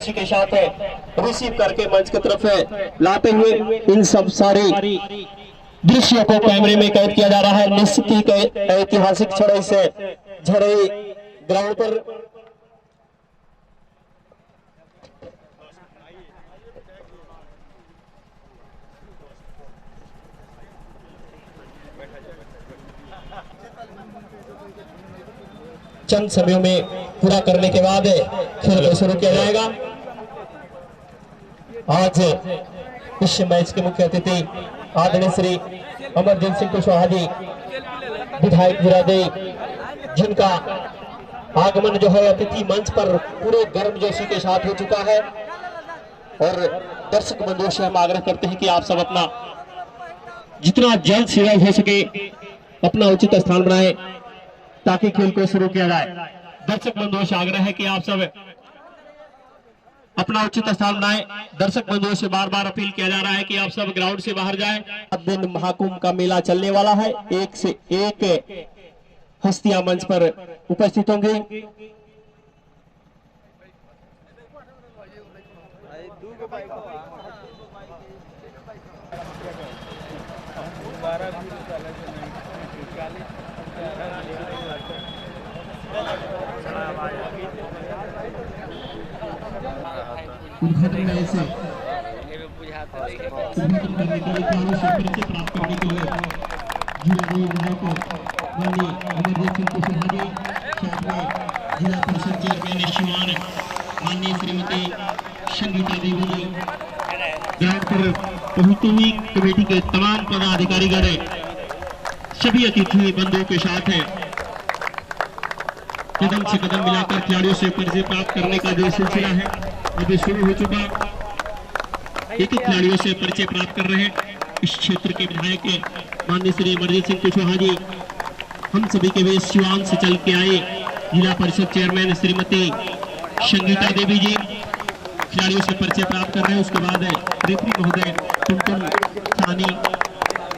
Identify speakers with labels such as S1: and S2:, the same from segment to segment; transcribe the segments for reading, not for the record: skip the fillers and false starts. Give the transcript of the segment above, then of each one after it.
S1: इसी के साथ रिसीव करके मंच की तरफ लाते हुए इन सब सारे दृश्यों को कैमरे में कैद किया जा रहा है। निश्चित ही ऐतिहासिक क्षण से झड़ई ग्राउंड पर चंद समयों में पूरा करने के बाद खेल को शुरू किया जाएगा। आज इस मैच के मुख्य अतिथि आदरणीय श्री अमरजीत सिंह कुशवाहा जी विधायक जिरादेई, जिनका आगमन जो है अतिथि मंच पर पूरे गर्मजोशी के साथ हो चुका है। और दर्शक बंधुओं से हम आग्रह करते हैं कि आप सब अपना जितना जल्द से जल्द हो सके अपना उचित स्थान बनाएं ताकि खेल को शुरू किया जाए। दर्शक बंधुओं से आग्रह है कि आप सब अपना उचित स्थान बनाएं। दर्शक बंधुओं से बार बार अपील किया जा रहा है कि आप सब ग्राउंड से बाहर जाएं। दिन महाकुंभ का मेला चलने वाला है। एक से एक हस्तियां मंच पर उपस्थित होंगी। उद्घाटन में ऐसे उद्घाटन करने के लिए परिचय प्राप्त करने के लिए जिला विधायक माननीय अमरजीत सिंह कुशवाहा जी, साथ में जिला परिषद चेयरमैन शिवान माननीय श्रीमती संगीता देवी जी, ग्राउंड पर पहुंची हुई कमेटी के तमाम पदाधिकारीगण, सभी अतिथि बंधुओं के साथ है कदम से कदम मिलाकर खिलाड़ियों से परिचय प्राप्त करने का जो सिलसिला है अभी शुरू हो चुका। एक खिलाड़ियों से परिचय प्राप्त कर रहे हैं इस क्षेत्र के विधायक माननीय श्री अमरजीत सिंह कुशवाहा जी। हम सभी के वे सिवान से चल के आए जिला परिषद चेयरमैन श्रीमती संगीता देवी जी खिलाड़ियों से परिचय प्राप्त कर रहे हैं। उसके बाद रेफरी महोदय टुनटुन सानी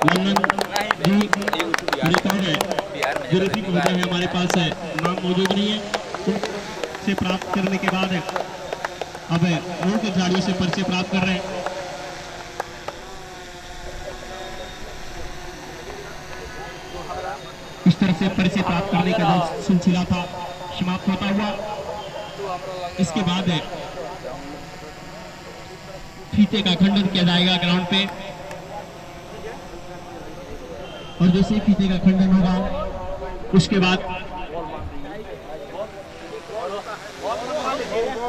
S1: लल्लन जी जो रेफरी महोदय है हमारे पास है नाम मौजूद नहीं है, उनसे प्राप्त करने के बाद अब मूल के खिलाड़ियों से परिचय प्राप्त कर रहे हैं। इस तरह से परिचय प्राप्त करने का जो सिलसिला था समाप्त होता हुआ इसके बाद फीते का खंडन किया जाएगा ग्राउंड पे। और जैसे ही फीते का खंडन होगा उसके बाद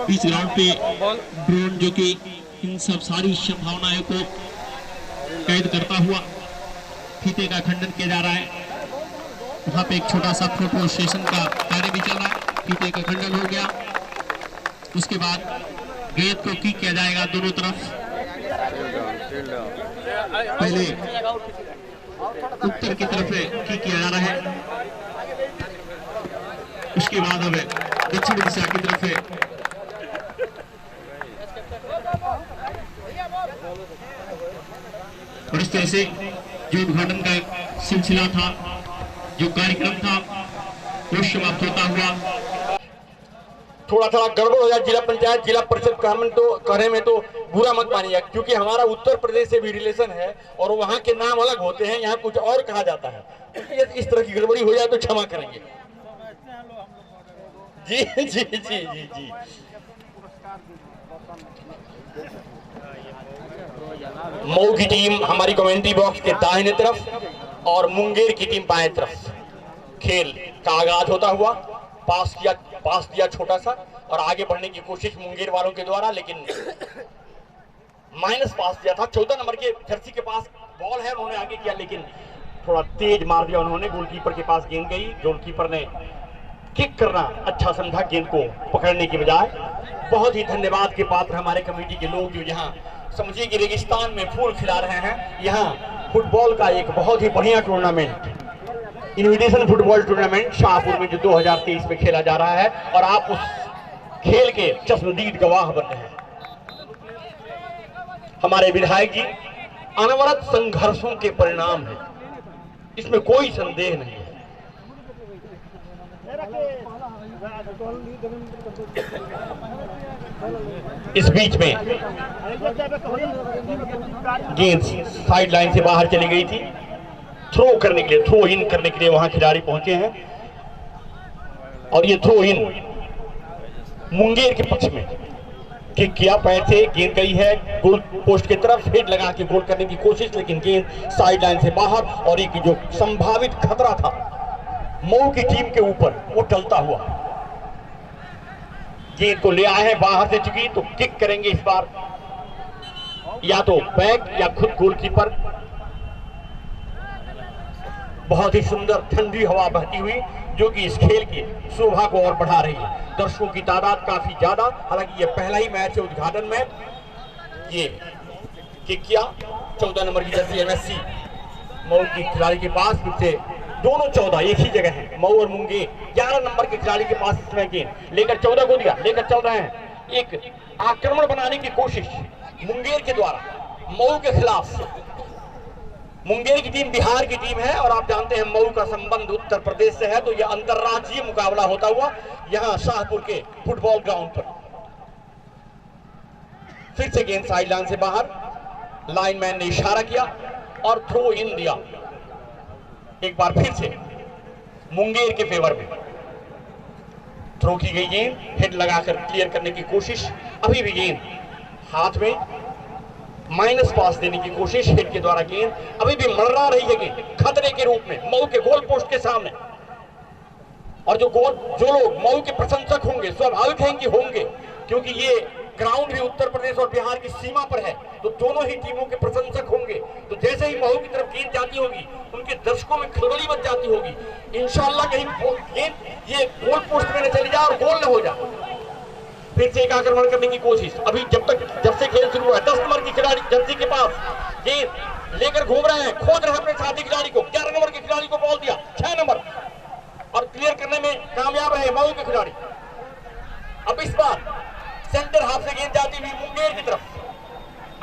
S1: इस ग्राउंड पे ड्रोन जो कि इन सब सारी संभावनाओं को कैद करता हुआ फीते का खंडन किया जा रहा है। वहां पे एक छोटा सा फोटो सेशन का कार्य भी चल रहा है। फीते का खंडन हो गया, उसके बाद गेंद को किक किया जाएगा दोनों तरफ। पहले उत्तर की तरफ किक किया जा रहा है, उसके बाद अब दक्षिण दिशा की तरफ और इस तरह से जो उद्घाटन का सिलसिला था, जो कार्यक्रम था, वो समाप्त होता हुआ।
S2: थोड़ा गड़बड़ हो जाए जिला पंचायत जिला परिषद कहने में तो बुरा मत मानिए, क्योंकि हमारा उत्तर प्रदेश से भी रिलेशन है और वहाँ के नाम अलग होते हैं, यहाँ कुछ और कहा जाता है। इस तरह की गड़बड़ी हो जाए तो क्षमा करेंगे। जी जी जी जी जी मऊ की टीम हमारी कमेंट्री बॉक्स के दाहिने तरफ और मुंगेर की टीम बाएं तरफ। खेल का आगाज होता हुआ पास दिया छोटा सा और आगे बढ़ने की कोशिश मुंगेर वालों के द्वारा, लेकिन माइनस पास दिया था। 14 नंबर के जर्सी के पास बॉल है, उन्होंने आगे किया लेकिन थोड़ा तेज मार दिया उन्होंने। गोलकीपर के पास गेंद गई, गोलकीपर ने किक करना अच्छा समझा गेंद को पकड़ने की बजाय। बहुत ही धन्यवाद के पात्र हमारे कमेटी के लोग जो यहाँ समझिए कि रेगिस्तान में फूल खिला रहे हैं। यहाँ फुटबॉल का एक बहुत ही बढ़िया tournament, invitation football tournament Shahpur में जो 2023 में खेला जा रहा है और आप उस खेल के चश्मदीद गवाह बन रहे हैं। हमारे विधायक जी अनवरत संघर्षों के परिणाम है, इसमें कोई संदेह नहीं है। इस बीच में गेंद साइड लाइन से बाहर चली गई थी। थ्रो करने के लिए, थ्रो इन करने के लिए वहां खिलाड़ी पहुंचे हैं और ये थ्रो इन मुंगेर के पक्ष में किक किया, पैर से गेंद गई है गोल पोस्ट की तरफ, हेड लगा के गोल करने की कोशिश, लेकिन गेंद साइड लाइन से बाहर और एक जो संभावित खतरा था मऊ की टीम के ऊपर वो टलता हुआ गेंद को ले आए हैं बाहर से चुकी, तो किक करेंगे इस बार या तो बैक या खुद गोलकीपर। बहुत ही सुंदर ठंडी हवा बहती हुई जो कि इस खेल की शोभा को और बढ़ा रही है। दर्शकों की तादाद काफी ज्यादा, हालांकि ये पहला ही मैच है उद्घाटन में। ये किक किया 14 नंबर की जर्सी एमएससी मऊ की खिलाड़ी के पास, फिर से दोनों 14 एक ही जगह है। मऊ और मुंगेर 11 नंबर के खिलाड़ी के पास इसमें गेंद लेकर 14 को दिया, लेकर चल रहे हैं। एक आक्रमण बनाने की कोशिश मुंगेर के द्वारा मऊ के खिलाफ। मुंगेर की टीम बिहार की टीम है और आप जानते हैं मऊ का संबंध उत्तर प्रदेश से है, तो यह अंतरराज्यीय मुकाबला होता हुआ यहां शाहपुर के फुटबॉल ग्राउंड पर। फिर से गेंद साइड लाइन से बाहर, लाइनमैन ने इशारा किया और थ्रो इन दिया। एक बार फिर से मुंगेर के फेवर में थ्रो की गई गेंद, हेड लगाकर क्लियर करने की कोशिश, अभी भी गेंद हाथ में, माइनस पास देने की कोशिश, हेड के द्वारा गेंद अभी भी मररा रही है गेंद खतरे के रूप में मऊ के गोल पोस्ट के सामने। और जो लोग मऊ के प्रशंसक होंगे, स्वाभाविक है कि होंगे, क्योंकि ये ग्राउंड भी उत्तर प्रदेश और बिहार की सीमा पर है, तो दोनों ही टीमों के प्रशंसक होंगे। तो जैसे ही मऊ की तरफ गेंद जाती होगी उनके दर्शकों में खलबली मच जाती होगी। इंशाल्लाह कहीं गेंद ये गोल पोस्ट में न चली जाए और गोल न हो जाए। फिर से एक आक्रमण करने की कोशिश, अभी जब से खेल शुरू हुआ है 10 नंबर की खिलाड़ी जर्सी के पास गेंद लेकर घूम रहे हैं, खोज रहे हैं अपने साथी खिलाड़ी को। 11 नंबर के खिलाड़ी को बॉल दिया, 6 नंबर, और क्लियर करने में कामयाब रहे मऊ के खिलाड़ी। अब इस बार सेंटर हाफ से गेंद जाती हुई मुंगेर की तरफ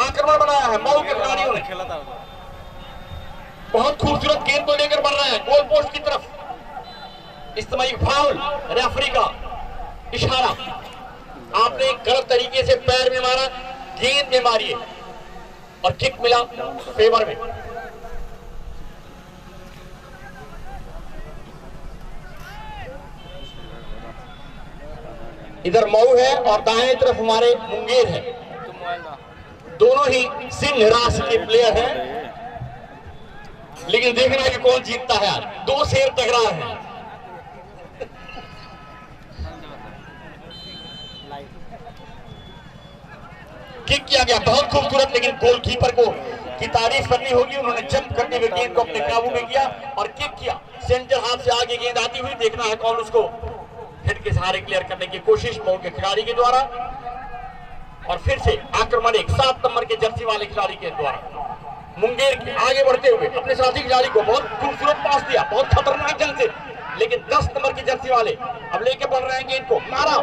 S2: आक्रमण बनाया है मऊ के खिलाड़ियों ने। बहुत खूबसूरत गेंद को लेकर बढ़ रहे हैं गोल पोस्ट की तरफ। इस समय फाउल, रेफरी का इशारा, आपने गलत तरीके से पैर में मारा, गेंद में मारिए, और किक मिला फेवर में। इधर मऊ है और दाएं तरफ हमारे मुंगेर है। दोनों ही सिंह राशि के प्लेयर हैं, लेकिन देखना है कि कौन जीतता है आज। दो शेर टकरा हैं। किक किया गया बहुत खूबसूरत, लेकिन गोलकीपर को की तारीफ करनी होगी, उन्होंने जंप करते हुए गेंद को अपने काबू में किया और किक किया। सेंटर हाथ से आगे गेंद आती हुई, देखना है कौन उसको हेड के सहारे क्लियर करने की कोशिश मऊ के खिलाड़ी के द्वारा। और फिर से आक्रमण एक 7 नंबर के जर्सी वाले खिलाड़ी के द्वारा मुंगेर के आगे बढ़ते हुए अपने साथी खिलाड़ी को बहुत खूबसूरत पास दिया, बहुत खतरनाक ढंग से, लेकिन 10 नंबर की जर्सी वाले अब लेके बढ़ रहे हैं गेंद को, मारा,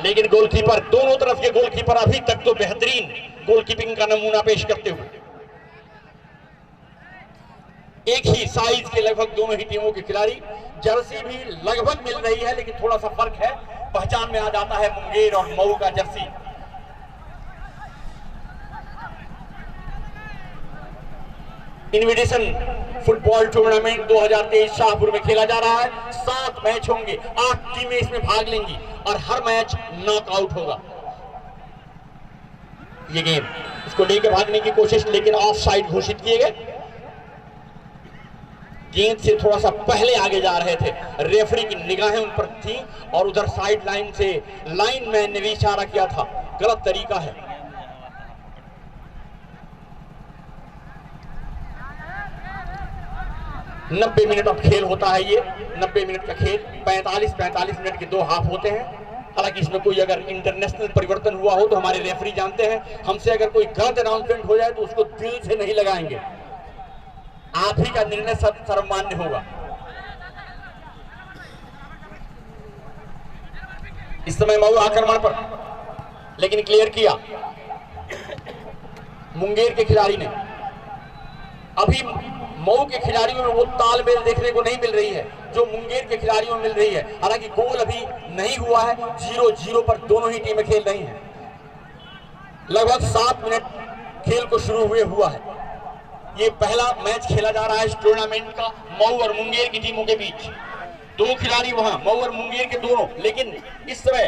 S2: लेकिन गोलकीपर, दोनों तरफ के गोलकीपर अभी तक तो बेहतरीन गोलकीपिंग का नमूना पेश करते हुए। एक ही साइज के लगभग दोनों ही टीमों के खिलाड़ी, जर्सी भी लगभग मिल रही है, लेकिन थोड़ा सा फर्क है, पहचान में आ जाता है मुंगेर और मऊ का Jersey. Invitation football tournament 2023 Shahpur में खेला जा रहा है। 7 मैच होंगे, 8 टीमें इसमें भाग लेंगी और हर मैच नॉकआउट होगा। ये गेम इसको लेकर भागने की कोशिश, लेकिन ऑफ साइड घोषित किए गए। गेंद से थोड़ा सा पहले आगे जा रहे थे, रेफरी की निगाहें उन पर थी और उधर साइड लाइन से लाइनमैन ने भी इशारा किया था, गलत तरीका है। नब्बे मिनट अब खेल होता है, ये 90 मिनट का खेल, 45 मिनट के 2 हाफ होते हैं। हालांकि इसमें कोई अगर इंटरनेशनल परिवर्तन हुआ हो तो हमारे रेफरी जानते हैं, हमसे अगर कोई गलत अनाउंसमेंट हो जाए तो उसको दिल से नहीं लगाएंगे। आप ही का निर्णय सर्वमान्य होगा। इस समय मऊ आक्रमण पर, लेकिन क्लियर किया मुंगेर के खिलाड़ी ने। अभी मऊ के खिलाड़ियों में वो तालमेल देखने को नहीं मिल रही है जो मुंगेर के खिलाड़ियों में मिल रही है। हालांकि गोल अभी नहीं हुआ है, 0-0 पर दोनों ही टीमें खेल रही हैं। लगभग 7 मिनट खेल को शुरू हुए हुआ है। ये पहला मैच खेला जा रहा है इस टूर्नामेंट का मऊ और मुंगेर की टीमों के बीच। 2 खिलाड़ी वहां मऊ और मुंगेर के दोनों, लेकिन इस समय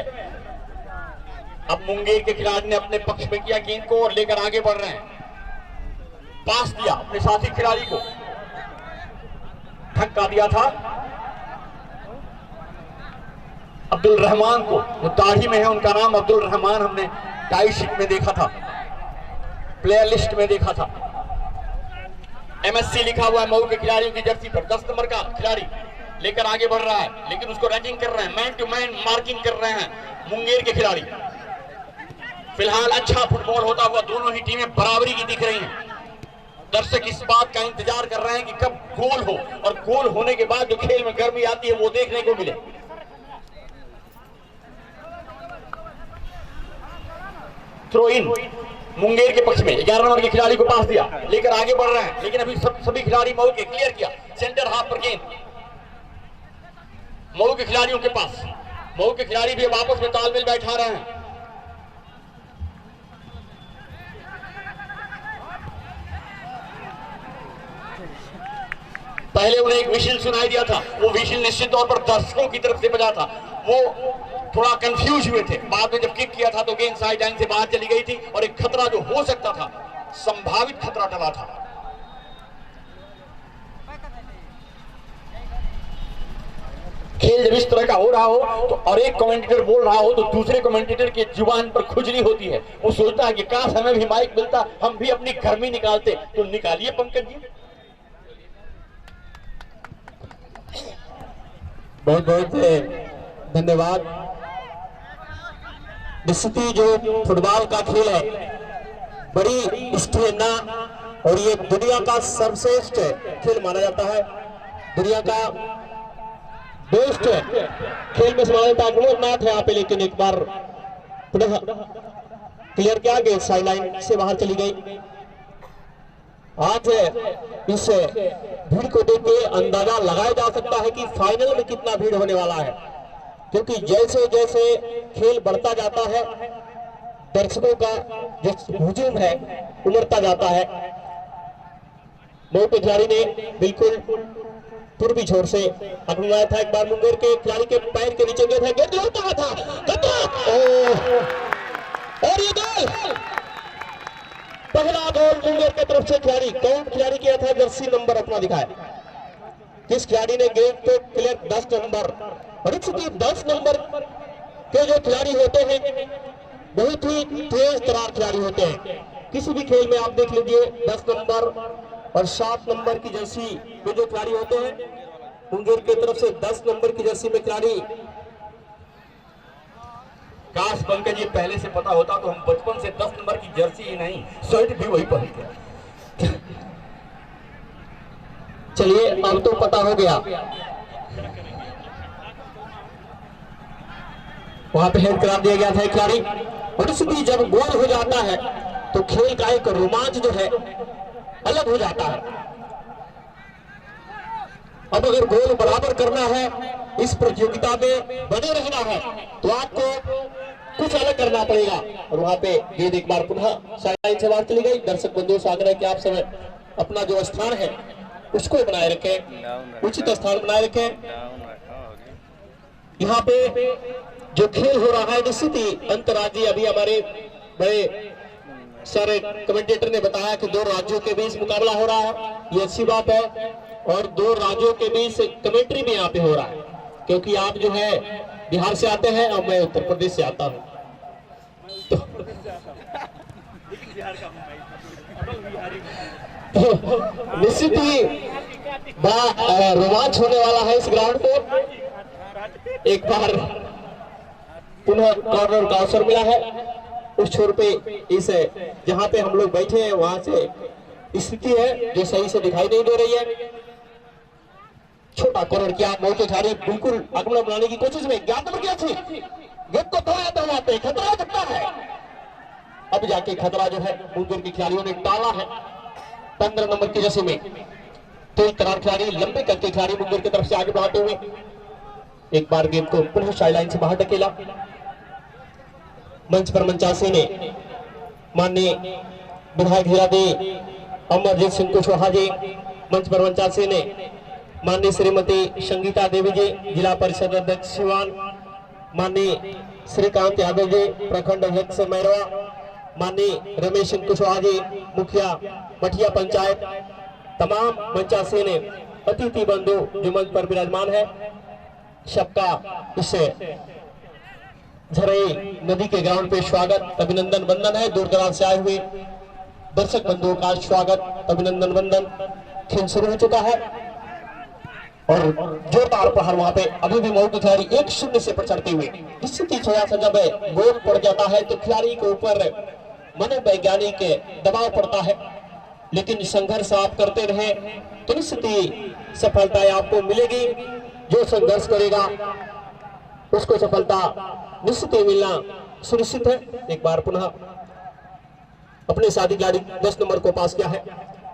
S2: अब मुंगेर के खिलाड़ी ने अपने पक्ष में किया गेंद को और लेकर आगे बढ़ रहे हैं। पास दिया अपने साथी खिलाड़ी को, धक्का दिया था अब्दुल रहमान को, जो दाढ़ी में है उनका नाम अब्दुल रहमान, हमने टाई शीट में देखा था, प्लेयर लिस्ट में देखा था। MSC लिखा हुआ है मऊ के खिलाड़ियों की जर्सी पर। 10 नंबर का खिलाड़ी लेकर आगे बढ़ रहा है, लेकिन उसको रैगिंग कर रहे हैं, मैन टू मैन मार्किंग कर रहे हैं मुंगेर के खिलाड़ी। फिलहाल अच्छा फुटबॉल होता हुआ दोनों ही टीमें बराबरी की दिख रही हैं। दर्शक इस बात का इंतजार कर रहे हैं कि कब गोल हो, और गोल होने के बाद जो खेल में गर्मी आती है वो देखने को मिले। थ्रो इन मुंगेर के पक्ष में। 11 नंबर के खिलाड़ी को पास दिया, लेकर आगे बढ़ रहे हैं, लेकिन अभी सभी खिलाड़ी मऊ के क्लियर किया। सेंटर हाफ पर गेंद मऊ के खिलाड़ियों के पास। मऊ के खिलाड़ी भी अब आपस में तालमेल बैठा रहे हैं। पहले उन्हें एक विशिल सुनाई दिया था, वो विशिल निश्चित तौर पर दर्शकों की तरफ से बजा था। वो थोड़ा कंफ्यूज हुए थे। बाद में जब किक किया था तो गेंद साइड लाइन से बाहर चली गई थी और एक खतरा जो हो सकता था, संभावित खतरा टला था। खेल जब इस तरह का हो रहा हो तो और एक कमेंटेटर बोल रहा हो तो दूसरे कमेंटेटर की जुबान पर खुजली होती है। वो सोचता है कि काश हमें भी माइक मिलता, हम भी अपनी गर्मी निकालते। तो निकालिए पंकज जी।
S1: बहुत बहुत धन्यवाद। निश्चित ही जो फुटबॉल का खेल है बड़ी स्टेमिना, और ये दुनिया का सर्वश्रेष्ठ खेल माना जाता है, दुनिया का बेस्ट खेल में माना जाता है। अमरनाथ है यहाँ पे, लेकिन एक बार पुनः क्लियर किया गया, साइड लाइन से बाहर चली गई। आज इस भीड़ को देख के अंदाजा लगाया जा सकता है कि फाइनल में कितना भीड़ होने वाला है, क्योंकि जैसे जैसे खेल बढ़ता जाता है दर्शकों का जो हुजूम है उमड़ता जाता है। मऊ के खिलाड़ी ने बिल्कुल पूर्वी छोर से आक्रमण था। एक बार मुंगेर के खिलाड़ी के पैर के नीचे गया था, गेंद लौटा था, और ये गोल, पहला गोल मुंगेर की तरफ से। खिलाड़ी कौन खिलाड़ी किया था, जर्सी नंबर अपना दिखाया, किस खिलाड़ी ने गेंद पे क्लियर 10 नंबर। और 10 नंबर के जो खिलाड़ी होते हैं बहुत ही तेज तरार खिलाड़ी होते हैं। किसी भी खेल में आप देख लीजिए 10 नंबर और 7 नंबर की जर्सी में जो खिलाड़ी होते हैं, मुंगेर की तरफ से 10 नंबर की जर्सी में खिलाड़ी।
S2: काश पंकज जी पहले से पता होता तो हम बचपन से 10 नंबर की जर्सी ही नहीं शर्ट भी वही पहनते।
S1: चलिए अब तो पता हो गया। वहां पे हेड करा दिया गया था खिलाड़ी। और इसलिए जब गोल हो जाता है तो खेल का एक रोमांच जो है अलग हो जाता है। अब अगर गोल बराबर करना है, इस प्रतियोगिता में बने रहना है, तो आपको कुछ अलग करना पड़ेगा। और वहां पे गेंद एक बार पुनः साइड से बाहर चली गई। दर्शक बंधुओं से आग्रह है कि आप समय अपना जो स्थान है उसको बनाए रखें, उचित स्थान बनाए रखें। यहाँ पे जो खेल हो रहा है निश्चित ही अंतर्राज्यीय, अभी हमारे बड़े सारे कमेंटेटर ने बताया कि 2 राज्यों के बीच मुकाबला हो रहा है, ये अच्छी बात है। और 2 राज्यों के बीच कमेंट्री भी यहाँ पे हो रहा है, क्योंकि आप जो है बिहार से आते हैं और मैं उत्तर प्रदेश से आता हूँ, तो निश्चित ही बड़ा रोमांच होने वाला है इस ग्राउंड पे। एक बार पुनः कॉर्नर का अवसर मिला है उस छोर पे, इस जहां पे हम लोग बैठे हैं वहां से स्थिति है जो सही से दिखाई नहीं दे रही है। छोटा कॉर्नर किया, मौके खिलाड़ी बिल्कुल आक्रमण बनाने की कोशिश में, गेंद को तोड़ा था, वहां पे खतरा सकता है। अब जाके खतरा जो है मुंगेर के खिलाड़ियों ने टाला है। 15 नंबर की जर्सी में तेज तरार खिलाड़ी, लंबे करके खिलाड़ी मुंगेर की तरफ से आगे बढ़ाते हुए एक बार गेंद को पुनः साइड लाइन से बाहर धकेला। मंच पर मंचासी ने माननीय विधायक जिलादे अमरजीत सिंह कुशवाहा जी मंच पर मंचासीन ने, माननीय श्रीमती संगीता देवी जी जिला परिषद अध्यक्ष सिवान, माननीय श्रीकांत यादव जी प्रखंड अध्यक्ष मैरवा, माननीय रमेश सिंह कुशवाहा जी मुखिया मठिया पंचायत, तमाम मंचासीन ने, अतिथि बंधु जो मंच पर विराजमान है, सबका इस झरई नदी के ग्राउंड पे स्वागत अभिनंदन वंदन है। दूर दराज से आए हुए दर्शक बंधुओं का स्वागत अभिनंदन वंदन। खेल शुरू हो चुका है और जोरदार प्रहार वहां पे अभी भी मऊ के खिलाड़ी 1-0 से पर चढ़ते हुए। स्थिति थोड़ा सा जब गोल पड़ जाता है तो खिलाड़ी के ऊपर मनोवैज्ञानिक दबाव पड़ता है, लेकिन संघर्ष आप करते रहे तो निश्चित सफलता आपको मिलेगी। जो संघर्ष करेगा उसको सफलता निश्चित मिलना सुनिश्चित है। एक बार पुनः अपने साथी खिलाड़ी 10 नंबर को पास किया है,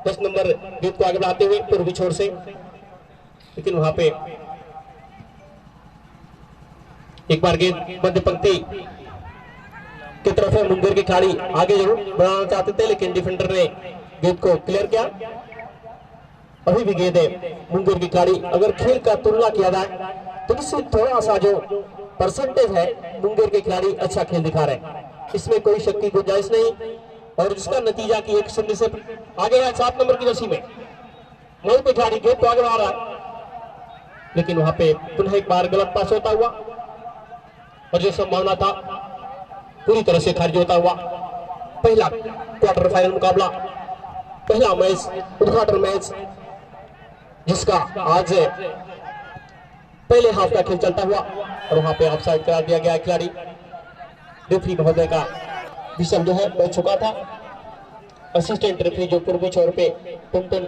S1: 10 नंबर गेंद को आगे बढ़ाते हुए पूर्वी छोर से, लेकिन वहां पे एक बार गेंद मध्य पंक्ति की तरफ है। मुंगेर के खिलाड़ी आगे जरूर बढ़ाना चाहते थे, लेकिन डिफेंडर ने गेंद को क्लियर किया। अभी भी गेंद है मुंगेर की खिलाड़ी। अगर खेल का तुलना किया जाए तो निश्चित थोड़ा सा जो परसेंटेज है मुंगेर के खिलाड़ी अच्छा खेल दिखा रहे हैं, इसमें कोई शक की गुंजाइश नहीं। और जिसका नतीजा कि 1-0 से आगे है 7 नंबर की जर्सी में मऊ के खिलाड़ी गेंद तो आगे बढ़ा रहा है, लेकिन वहां पे पुनः एक बार गलत पास होता हुआ और जो संभावना था पूरी तरह से खारिज होता हुआ। पहला क्वार्टर फाइनल मुकाबला, पहला मैच, उद्घाटन मैच जिसका आज पहले हाफ का खेल चलता हुआ और वहां पे ऑफसाइड करार दिया गया। खिलाड़ी रेफरी महोदय का विषम जो है बैठ चुका था। असिस्टेंट रेफरी जो पूर्वी छोर पे टुनटुन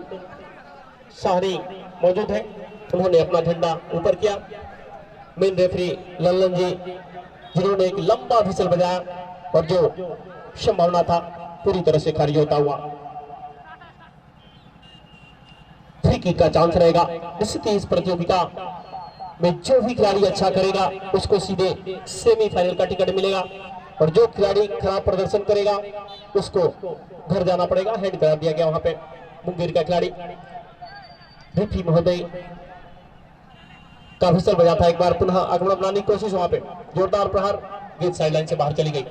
S1: साहनी मौजूद है, उन्होंने अपना झंडा ऊपर किया। मेन रेफरी लल्लन जी जिन्होंने एक लंबा विसल बजाया और जो संभावना था पूरी तरह से खारिज होता हुआ। फ्री किक का चांस रहेगा। निश्चित ही इस प्रतियोगिता में जो भी खिलाड़ी अच्छा करेगा उसको सीधे सेमीफाइनल का टिकट मिलेगा और जो खिलाड़ी खराब प्रदर्शन करेगा उसको घर जाना पड़ेगा। हेड करा दिया गया वहां पे मुंगेर का खिलाड़ी। रेफरी महोदय का विसल बजा था। एक बार पुनः आक्रमण बनाने की कोशिश, वहां पे जोरदार प्रहार, गेंद साइडलाइन से बाहर चली गई।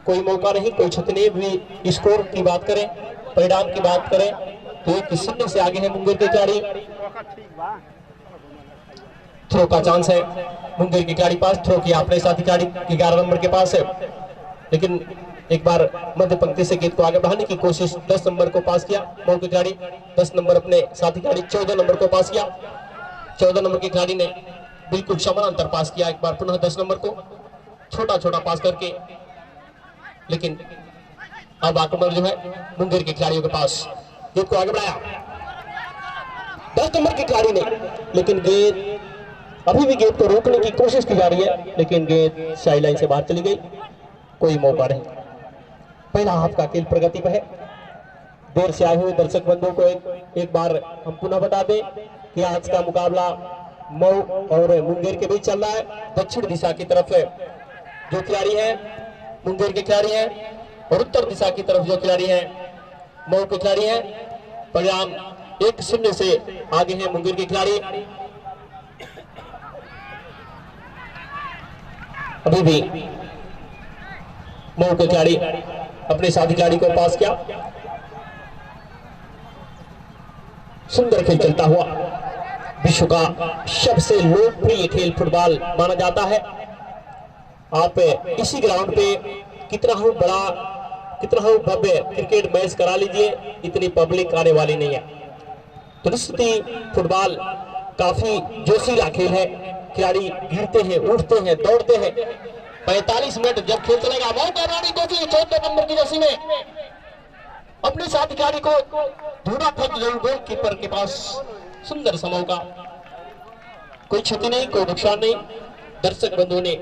S1: कोई मौका नहीं, कोई क्षति नहीं। भी स्कोर की बात करें, परिणाम की बात करें तो 1-0 से आगे है मुंगेर के खिलाड़ी। थ्रो का चांस है मुंगेर के खिलाड़ी पास। थ्रो किया अपने साथी खिलाड़ी 11 नंबर के पास है, लेकिन एक बार मध्य पंक्ति से गेंद को आगे बढ़ाने की कोशिश। 10 नंबर को पास किया मऊ के खिलाड़ी। 10 नंबर अपने साथी खिलाड़ी 14 नंबर को पास किया। 14 नंबर के खिलाड़ी ने बिल्कुल समानांतर पास किया। एक बार पुनः 10 नंबर को छोटा छोटा पास करके, लेकिन अब आक्रमण जो है मुंगेर के खिलाड़ियों के पास। गेंद को आगे बढ़ाया 10 नंबर के खिलाड़ी ने, लेकिन गेंद अभी भी गेंद को रोकने की कोशिश की जा रही है, लेकिन गेंद साइडलाइन से बाहर चली गई। कोई मौका नहीं। पहला हाफ का खेल प्रगति पर है। देर से आए हुए दर्शक बंधुओं को एक बार हम पुनः बता दें कि आज का मुकाबला मऊ और मुंगेर के बीच चल रहा है। दक्षिण दिशा की तरफ जो खिलाड़ी है मुंगेर के खिलाड़ी हैं और उत्तर दिशा की तरफ जो खिलाड़ी हैं मऊ के खिलाड़ी हैं। परिणाम 1-0 से आगे हैं मुंगेर के खिलाड़ी। अभी भी मऊ के खिलाड़ी अपने साथी खिलाड़ी को पास किया। सुंदर खेल चलता हुआ। विश्व का सबसे लोकप्रिय खेल फुटबॉल माना जाता है। आप इसी ग्राउंड पे कितना हो बड़ा, कितना हो भव्य क्रिकेट मैच करा लीजिए, इतनी पब्लिक आने वाली नहीं है। तो निश्चित ही फुटबॉल काफी जोशीला खेल है। खिलाड़ी गिरते हैं, उठते हैं, दौड़ते हैं। 45 मिनट जब खेल चलेगा, मौका बनाने को 14 नंबर की जर्सी में अपने साथी खिलाड़ी को ढूंढा था जरूर गोलकीपर के पास। सुंदर सा मौका, कोई क्षति नहीं, कोई नुकसान नहीं। दर्शक बंधुओं ने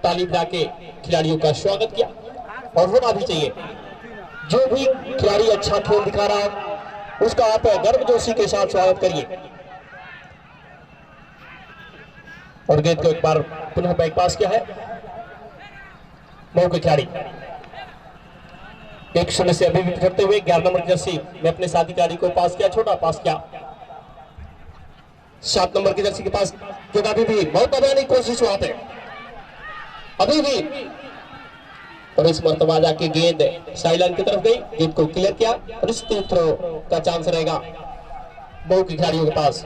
S1: ताली बजा के खिलाड़ियों का स्वागत किया और होना भी चाहिए। जो भी खिलाड़ी अच्छा खेल दिखा रहा है उसका आप गर्मजोशी के साथ स्वागत करिए। और गेंद को एक बार पुनः बैक पास किया है मऊ के खिलाड़ी। 1-0 से अभिवृद्धि करते हुए 11 नंबर की जर्सी में अपने साथी खिलाड़ी को पास किया, छोटा पास किया। 7 नंबर की जर्सी के पास जो अभी भी बहुत दबाने की कोशिश हुआ थे, अभी भी, और इस मर्तबा जाके गेंद साइडलाइन की तरफ गई, गेंद को क्लियर किया और इस थ्रो का चांस रहेगा मऊ के खिलाड़ियों के पास।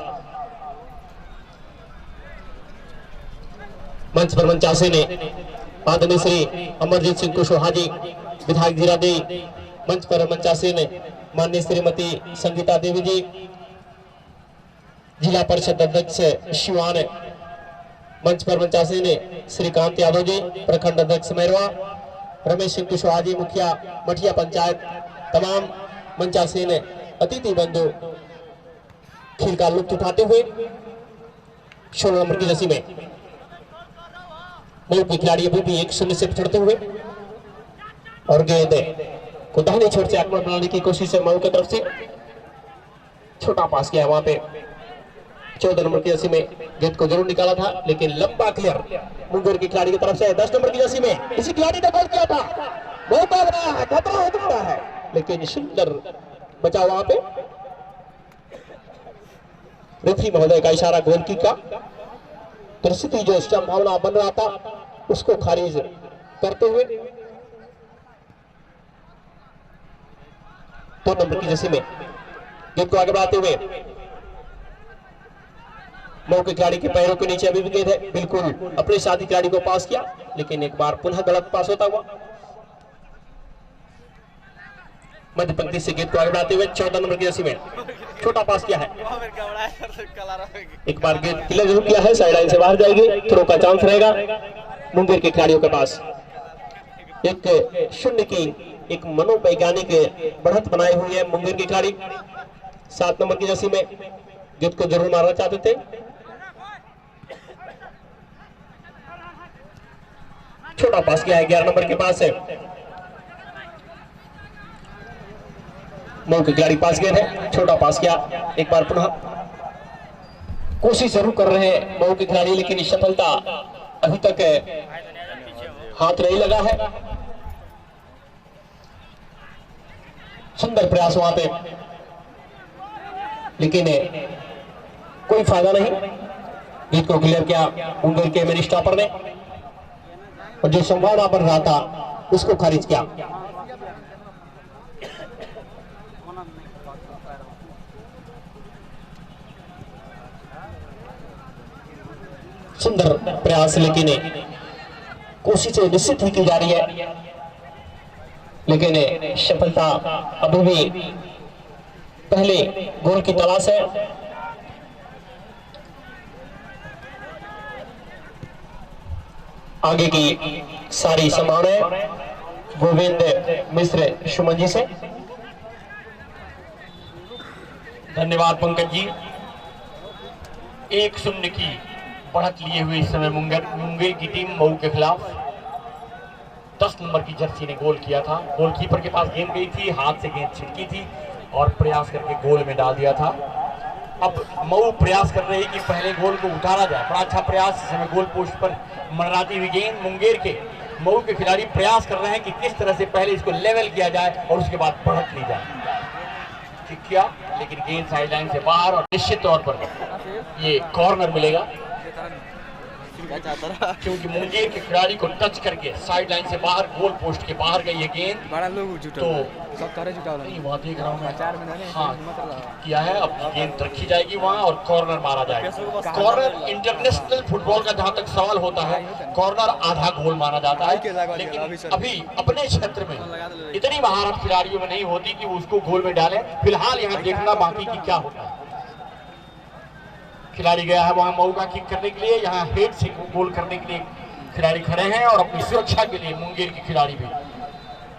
S1: मंच पर मंचासी ने आदरणीय श्री अमरजीत सिंह कुशवाहा जी विधायक जीरादेई, मंच पर मंचासी ने माननीय श्रीमती संगीता देवी जी, जिला परिषद अध्यक्ष शिवान, मंच पर मंचासी ने श्रीकांत यादव जी, प्रखंड अध्यक्ष मैरवा, रमेश सिंह कुशवाहा जी, मुखिया मठिया पंचायत, तमाम मंचासी ने अतिथि बंधु खेल का लुत्फ उठाते हुए 16 नंबर की जर्सी में मऊ के खिलाड़ी अभी भी 1-0 से पिछड़ते हुए, और गेंद को दाहिने छोर से आक्रमण बनाने की कोशिश है मऊ की तरफ से, छोटा पास किया वहां पे 14 नंबर की जर्सी में, गेंद को जरूर निकाला था लेकिन लंबा क्लियर मुंगेर की खिलाड़ी की तरफ से। 10 नंबर की जर्सी में इसी खिलाड़ी ने गोल किया था, मौका बना है, खतरा हो रहा है, लेकिन सुंदर बचाव वहां पे, रेफरी महोदय का इशारा गोलकी का, परिस्थिति जो संभावना बन रहा था उसको खारिज करते हुए 2 नंबर की जर्सी में गेंद को आगे बढ़ाते हुए मऊ के खिलाड़ी के पैरों के नीचे अभी भी गेंद है, बिल्कुल अपने साथी खिलाड़ी को पास किया लेकिन एक बार पुनः गलत पास होता हुआ मध्य पंक्ति से गेंद को आगे बढ़ाते हुए 14 नंबर की जर्सी में छोटा पास किया है, एक बार गेंद क्लियर जरूर किया है, साइड लाइन से बाहर जाएगी, थ्रो का चांस रहेगा मुंगेर के खिलाड़ियों के पास। 1-0 की एक मनोवैज्ञानिक बढ़त बनाई हुई है मुंगेर के खिलाड़ी। 7 नंबर की जर्सी में गेंद को जरूर मारना चाहते थे, छोटा पास किया है 11 नंबर के पास है, मऊ के खिलाड़ी पास गेंद है, छोटा पास किया, एक बार पुनः कोशिश जरूर कर रहे हैं मऊ के खिलाड़ी लेकिन सफलता अभी तक हाथ नहीं लगा है। सुंदर प्रयास वहां पे लेकिन कोई फायदा नहीं, गेंद को क्लियर किया मुंगेर के मेन स्टॉपर ने और जो संभावना बन रहा था उसको खारिज किया। सुंदर प्रयास लेकिन कोशिशें निश्चित ही की जा रही है लेकिन सफलता अभी भी पहले गोल की तलाश है। आगे की सारी संभावनाएं गोविंद मिश्र सुमन जी से।
S2: धन्यवाद पंकज जी। 1-0 की बढ़त लिए हुए इस समय मुंगेर की टीम मऊ के खिलाफ। 10 नंबर की जर्सी ने गोल किया था, गोलकीपर के पास गेंद गई थी, हाथ से गेंद छिटकी थी और प्रयास करके गोल में डाल दिया था। अब मऊ प्रयास कर रही है कि पहले गोल को उतारा जाए, बड़ा अच्छा प्रयास, इस समय गोल पोस्ट पर मंडराती हुई गेंद मुंगेर के मऊ के खिलाड़ी प्रयास कर रहे हैं कि किस तरह से पहले इसको लेवल किया जाए और उसके बाद बढ़त ली जाए। ठीक किया लेकिन गेंद साइडलाइन से बाहर और निश्चित तौर पर ये कॉर्नर मिलेगा क्योंकि मुंगेर के खिलाड़ी को टच करके साइडलाइन से बाहर गोल पोस्ट के बाहर गई ये गेंद। तो वहाँ देख रहा हूँ, हाँ किया है, अब गेंद रखी जाएगी वहाँ और कॉर्नर मारा जाएगा। कॉर्नर इंटरनेशनल फुटबॉल का जहाँ तक सवाल होता है कॉर्नर आधा गोल माना जाता है, लेकिन अभी अपने क्षेत्र में इतनी महारत खिलाड़ियों में नहीं होती कि वो उसको गोल में डालें। फिलहाल यहाँ देखना बाकी की क्या होता है। खिलाड़ी गया है वहां मऊ का किक करने के लिए, यहाँ हेड से गोल करने के लिए खिलाड़ी खड़े हैं और अपनी सुरक्षा के लिए मुंगेर के खिलाड़ी भी,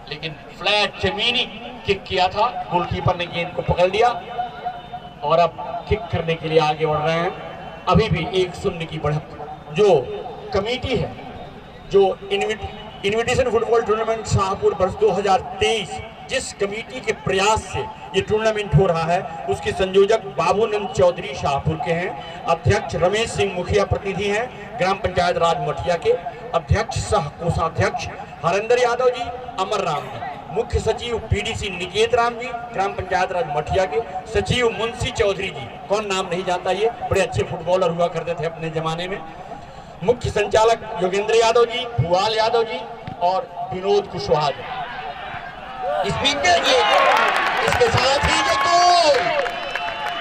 S2: लेकिन फ्लैट जमीनी किक किया था, गोलकीपर ने गेंद को पकड़ लिया और अब किक करने के लिए आगे बढ़ रहे हैं। अभी भी 1-0 की बढ़त। जो कमेटी है, जो इन्विटेशन फुटबॉल टूर्नामेंट शाहपुर वर्ष 2023 जिस कमेटी के प्रयास से ये टूर्नामेंट हो रहा है उसके संयोजक बाबूनंद चौधरी शाहपुर के हैं, अध्यक्ष रमेश सिंह मुखिया प्रतिनिधि हैं ग्राम पंचायत राज मठिया के, अध्यक्ष सह कोषाध्यक्ष हरेंद्र यादव जी, अमर राम जी, मुख्य सचिव पीडीसी निकेत राम जी, ग्राम पंचायत राज मठिया के सचिव मुंशी चौधरी जी, कौन नाम नहीं जानता, ये बड़े अच्छे फुटबॉलर हुआ करते थे अपने जमाने में। मुख्य संचालक योगेंद्र यादव जी, भुआल यादव जी और विनोद कुशवाहा जी। स्पीकर जी, इसके साथ ही ये गोल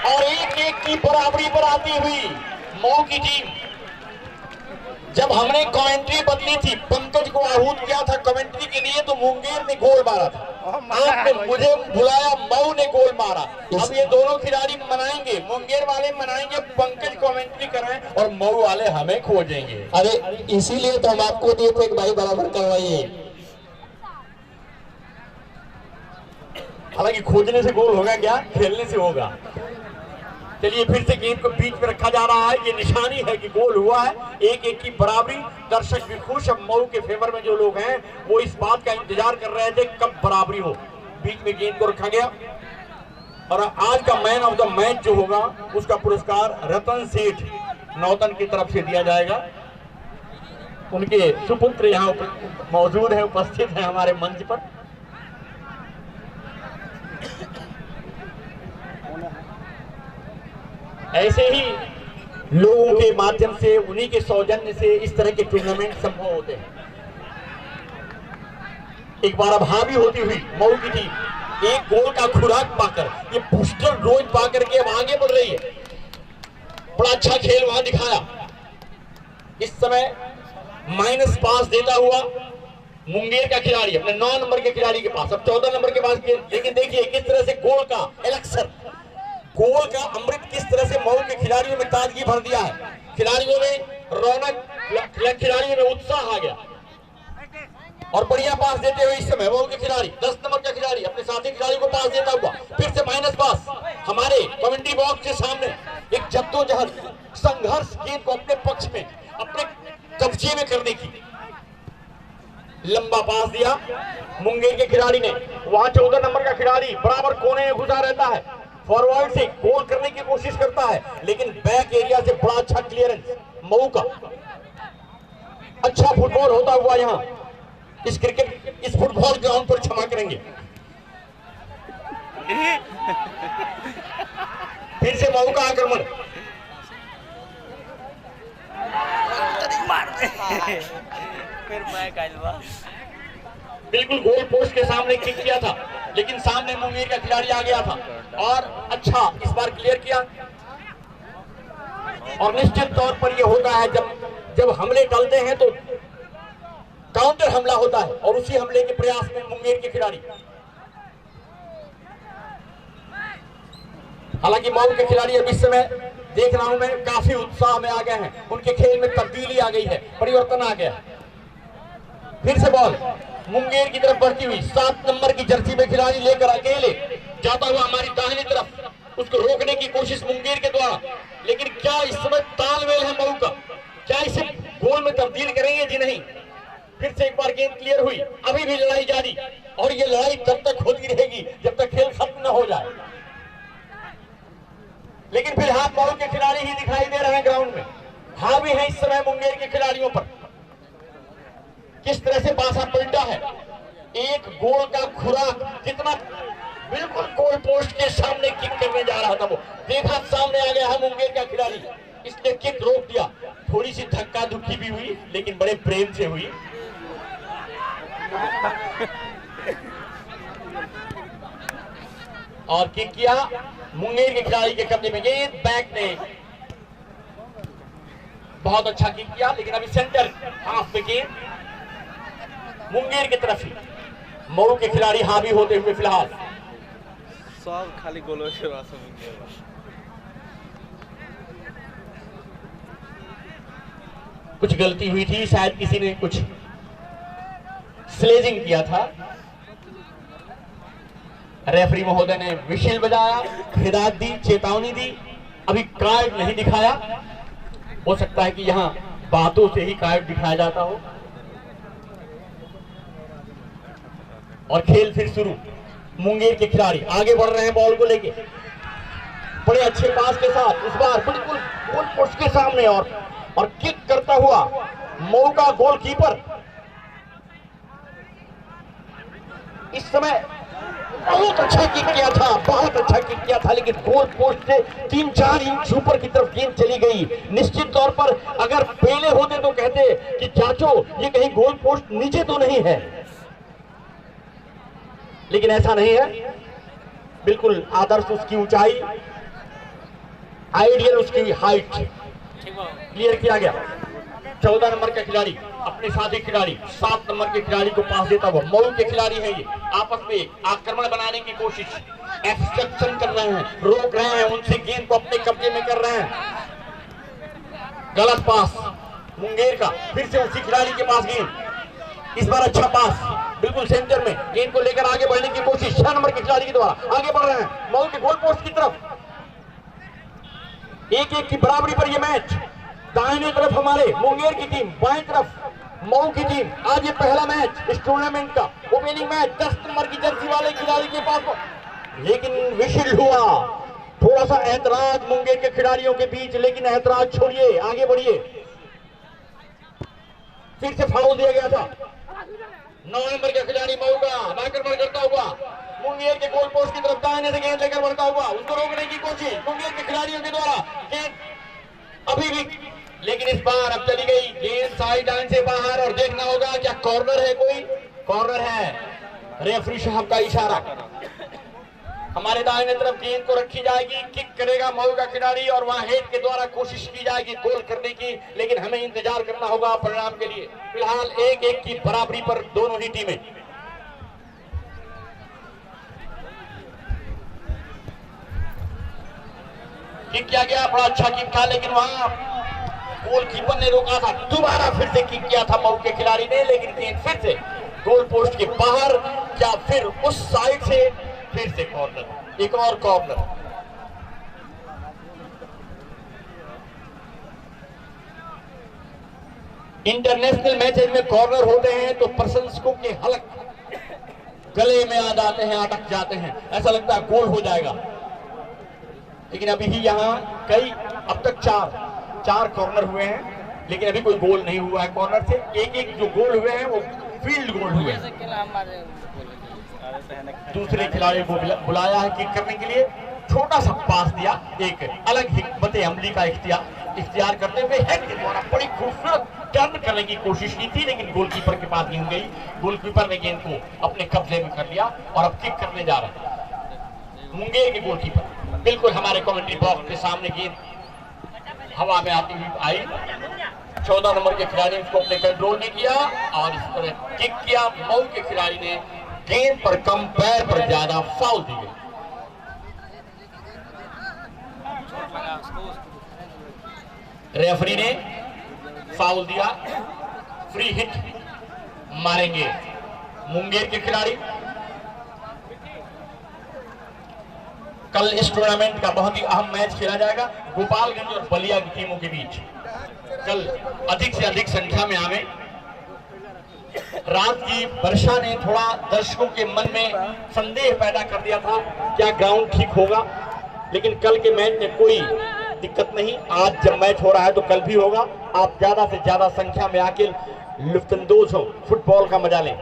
S2: और 1-1 की बराबरी पर आती हुई मऊ की टीम। जब हमने कमेंट्री बदली थी, पंकज को आहूत किया था कमेंट्री के लिए, तो मुंगेर ने गोल मारा था। आपने मुझे बुलाया, मऊ ने गोल मारा। अब ये दोनों खिलाड़ी मनाएंगे, मुंगेर वाले मनाएंगे, पंकज कमेंट्री कराएं और मऊ वाले हमें खोजेंगे।
S1: अरे इसीलिए तो हम आपको दिए थे कि भाई बराबर करवाइए।
S2: हालांकि खोजने से गोल होगा क्या, खेलने से होगा। चलिए फिर से गेंद को बीच में रखा जा रहा है, ये निशानी है कि गोल हुआ है। 1-1 की बराबरी, दर्शक भी खुश। अब मऊ के फेवर में जो लोग हैं वो इस बात का इंतजार कर रहे थे कब बराबरी हो। बीच में गेंद को रखा गया और आज का मैन ऑफ द मैच जो होगा उसका पुरस्कार रतन सेठ नौतन की तरफ से दिया जाएगा। उनके सुपुत्र यहाँ मौजूद है, उपस्थित है हमारे मंच पर। ऐसे ही लोगों के माध्यम से, उन्हीं के सौजन्य से इस तरह के टूर्नामेंट संभव होते हैं। एक बार अब हावी होती हुई मऊ की टीम एक गोल का खुराक पाकर, ये बूस्टर डोज पाकर के अब आगे बढ़ रही है। बड़ा अच्छा खेल वहां दिखाया। इस समय माइनस पास देता हुआ मुंगेर का खिलाड़ी अपने 9 नंबर के खिलाड़ी के पास, अब 14 नंबर के पास। लेकिन देखिए किस तरह से गोल का एलेक्सर, गोल का अमृत किस तरह से मऊ के खिलाड़ियों में ताजगी भर दिया है। खिलाड़ियों में रौनक, खिलाड़ियों में उत्साह आ गया और बढ़िया पास देते हुए इस समय मऊ के खिलाड़ी 10 नंबर का खिलाड़ी अपने साथी खिलाड़ी को पास देता हुआ फिर से माइनस पास। हमारे कमेंट्री बॉक्स के सामने एक जद्दोजहद, संघर्ष, गेंद को अपने पक्ष में, अपने कब्जे में करने की। लंबा पास दिया मुंगेर के खिलाड़ी ने, वहां 14 नंबर का खिलाड़ी बराबर कोने में घुसा रहता है, फॉरवर्ड से गोल करने की कोशिश करता है, लेकिन बैक एरिया से बड़ा अच्छा क्लियरेंस मऊ का। अच्छा फुटबॉल होता हुआ यहां इस क्रिकेट, इस फुटबॉल ग्राउंड पर क्षमा करेंगे। फिर से मऊ का आक्रमण, बिल्कुल गोल पोस्ट के सामने किक किया था, लेकिन सामने मुंगेर का खिलाड़ी आ गया था और अच्छा इस बार क्लियर किया। और निश्चित तौर पर यह होता है जब हमले टलते हैं तो काउंटर हमला होता है, और उसी हमले के प्रयास में मुंगेर के खिलाड़ी, हालांकि मऊ के खिलाड़ी अब इस समय देख रहा हूं मैं काफी उत्साह में आ गए हैं, उनके खेल में तब्दीली आ गई है, परिवर्तन आ गया। फिर से बॉल मुंगेर की तरफ बढ़ती हुई 7 नंबर की जर्सी में खिलाड़ी लेकर अकेले जाता हुआ हमारी दाहिनी तरफ, उसको रोकने की कोशिश मुंगेर के द्वारा। लेकिन क्या इस समय तालमेल है मऊ का, क्या इसे गोल में तब्दील करेंगे जी? नहीं। फिर से एक बार गेंद क्लियर हुई, अभी भी लड़ाई जारी, और ये लड़ाई तब तक होती रहेगी जब तक खेल खत्म न हो जाए। लेकिन फिलहाल मऊ के खिलाड़ी ही दिखाई दे रहे हैं ग्राउंड में, हावी है इस समय मुंगेर के खिलाड़ियों पर। किस तरह से पासा पलटा है, एक गोल का खुराक, जितना बिल्कुल गोल पोस्ट के सामने किक करने जा रहा था वो देखा सामने आ गया है मुंगेर का खिलाड़ी, इसने किक रोक दिया। थोड़ी सी धक्का धुक्की भी हुई, लेकिन बड़े प्रेम से हुई। और किक किया मुंगेर के खिलाड़ी के कब्जे में, गेंद बैक ने बहुत अच्छा किक किया, लेकिन अभी सेंटर हाफ में गेंद मुंगेर की तरफ ही। मऊ के खिलाड़ी हावी होते हुए फिलहाल
S3: सब खाली गोलों से रास्ता
S2: कुछ गलती हुई थी, शायद किसी ने कुछ स्लेजिंग किया था। रेफरी महोदय ने विशिल बजाया, हिदायत दी, चेतावनी दी, अभी कार्ड नहीं दिखाया। हो सकता है कि यहां बातों से ही कार्ड दिखाया जाता हो। और खेल फिर शुरू, मुंगेर के खिलाड़ी आगे बढ़ रहे हैं बॉल को लेके, बड़े अच्छे पास के साथ, इस बार बिल्कुल गोल पोस्ट के सामने, और किक करता हुआ मऊ का गोलकीपर इस समय बहुत अच्छा किक किया था, बहुत अच्छा किक किया था, लेकिन गोल पोस्ट से 3-4 इंच ऊपर की तरफ गेंद चली गई। निश्चित तौर पर अगर पहले होते तो कहते कि चाचो ये कहीं गोल पोस्ट नीचे तो नहीं है, लेकिन ऐसा नहीं है। बिल्कुल आदर्श उसकी ऊंचाई, आइडियल उसकी हाइट क्लियर किया गया। 14 नंबर का खिलाड़ी अपने साथी खिलाड़ी 7 नंबर के खिलाड़ी को पास देता हुआ, मऊ के खिलाड़ी है ये, आपस में आक्रमण बनाने की कोशिश, एक्सट्रैक्शन कर रहे हैं, रोक रहे हैं, उनसे गेंद को अपने कब्जे में कर रहे हैं। गलत पास मुंगेर का, फिर से उसी खिलाड़ी के पास गेंद, इस बार अच्छा पास बिल्कुल सेंटर में, गेंद को लेकर आगे बढ़ने की कोशिश 6 नंबर के खिलाड़ी के द्वारा आगे बढ़ रहे हैं मऊ के गोल पोस्ट की तरफ। 1-1 की बराबरी पर यह मैच। दाहिने तरफ हमारे मुंगेर की टीम, बाएं तरफ मऊ की टीम। आज ये पहला मैच इस टूर्नामेंट का, ओपनिंग मैच 10 नंबर की जर्सी वाले खिलाड़ी के पास, लेकिन विशिल हुआ। थोड़ा सा ऐतराज मुंगेर के खिलाड़ियों के बीच, लेकिन ऐतराज छोड़िए, आगे बढ़िए। फिर से फाउल दिया गया था। 9 नंबर का खिलाड़ी मऊ का आक्रमण करता हुआ मुंगेर के गोल पोस्ट की तरफ दाहिने से गेंद लेकर बढ़ता हुआ, उसको रोकने की कोशिश मुंगेर के खिलाड़ियों के द्वारा, गेंद अभी भी, लेकिन इस बार अब चली गई गेंद साइड लाइन से बाहर, और देखना होगा क्या कॉर्नर है, कोई कॉर्नर है। रेफरी साहब का इशारा, हमारे दाहिने तरफ गेंद को रखी जाएगी, किक करेगा मऊ का खिलाड़ी और वहां हेड के द्वारा कोशिश की जाएगी गोल करने की, लेकिन हमें इंतजार करना होगा परिणाम के लिए। फिलहाल 1-1 की बराबरी पर दोनों ही टीमें। किक किया गया, बड़ा अच्छा किक था, लेकिन वहां गोलकीपर ने रोका था। दोबारा फिर से किक किया था मऊ के खिलाड़ी ने, लेकिन गेंद फिर से गोल पोस्ट के बाहर, क्या फिर उस साइड से फिर से कॉर्नर, एक और कॉर्नर। इंटरनेशनल मैचेज में कॉर्नर होते हैं तो प्रशंसकों के हलक गले में आ जाते हैं, अटक जाते हैं, ऐसा लगता है गोल हो जाएगा। लेकिन अभी ही यहाँ कई, अब तक चार कॉर्नर हुए हैं, लेकिन अभी कोई गोल नहीं हुआ है कॉर्नर से। एक जो गोल हुए हैं वो फील्ड गोल हुए हैं। दूसरे खिलाड़ी को बुलाया है किक करने के लिए, छोटा सा पास दिया, एक अलग हिकमत अमली का इख्तियार करते हुए हेड के द्वारा बड़ी खूबसूरत टर्न करने की कोशिश की थी, लेकिन गोलकीपर के पास गेंद गई। गोलकीपर ने गेंद को अपने कब्जे में कर लिया और अब किक करने जा रहे हैं मुंगेर के गोलकीपर। बिल्कुल हमारे कमेंट्री बॉक्स के सामने गेंद हवा में आती हुई आई, 14 नंबर के खिलाड़ी ने उसको अपने कंट्रोल में किया और इस तरह किक किया। मऊ के खिलाड़ी ने गेंद पर कम, पैर पर ज्यादा, फाउल दी गई। रेफरी ने फाउल दिया, फ्री हिट मारेंगे मुंगेर के खिलाड़ी। कल इस टूर्नामेंट का बहुत ही अहम मैच खेला जाएगा गोपालगंज और बलिया की टीमों के बीच। कल अधिक से अधिक संख्या में आवे। रात की वर्षा ने थोड़ा दर्शकों के मन में संदेह पैदा कर दिया था, क्या ग्राउंड ठीक होगा, लेकिन कल के मैच में कोई दिक्कत नहीं। आज जब मैच हो रहा है तो कल भी होगा। आप ज्यादा से ज्यादा संख्या में आके लुत्फानंदोज हो, फुटबॉल का मजा लें।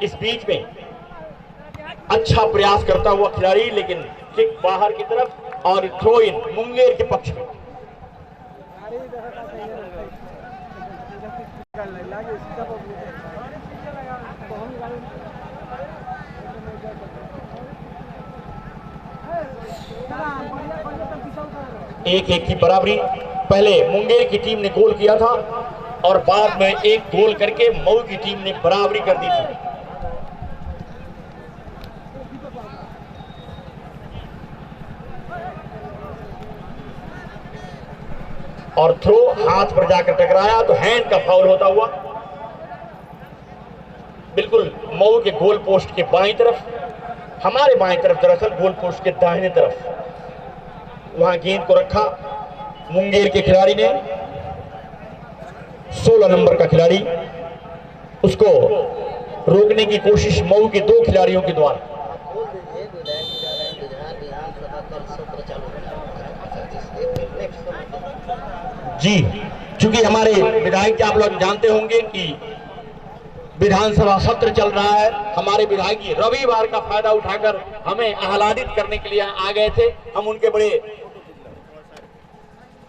S2: इस बीच में अच्छा प्रयास करता हुआ खिलाड़ी, लेकिन किक बाहर की तरफ और थ्रो इन मुंगेर के पक्ष में। एक की बराबरी। पहले मुंगेर की टीम ने गोल किया था और बाद में एक गोल करके मऊ की टीम ने बराबरी कर दी थी। और थ्रो हाथ पर जाकर टकराया तो हैंड का फाउल होता हुआ बिल्कुल मऊ के गोल पोस्ट के बाईं तरफ, हमारे बाईं तरफ दरअसल गोल पोस्ट के दाहिने तरफ, वहां गेंद को रखा मुंगेर के खिलाड़ी ने। 16 नंबर का खिलाड़ी, उसको रोकने की कोशिश मऊ के 2 खिलाड़ियों के द्वारा। जी, चूंकि हमारे विधायक आप लोग जानते होंगे कि विधानसभा सत्र चल रहा है। हमारे विधायक रविवार का फायदा उठाकर हमें आह्लादित करने के लिए आ गए थे।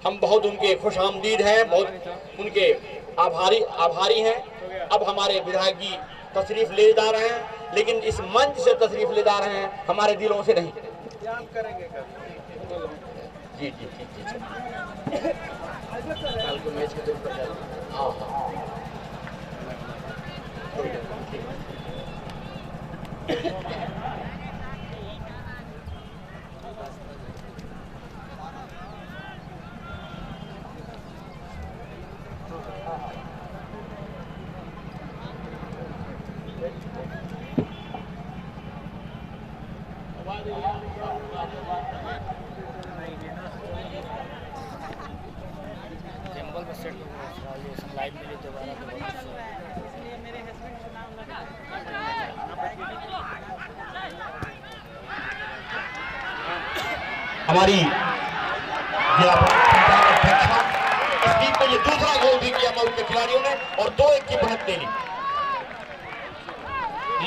S2: हम बहुत उनके खुशामदीद हैं, बहुत उनके आभारी हैं। अब हमारे विधायक जी तशरीफ ले जा रहे हैं, लेकिन इस मंच से तशरीफ ले जा रहे हैं, हमारे दिलों से नहीं। जी जी जी जी हाँ हाँ हमारी जिला अध्यक्षा इस टीम में ये दूसरा गोल भी किया मऊ के खिलाड़ियों ने और 2-1 की बढ़त ले ली।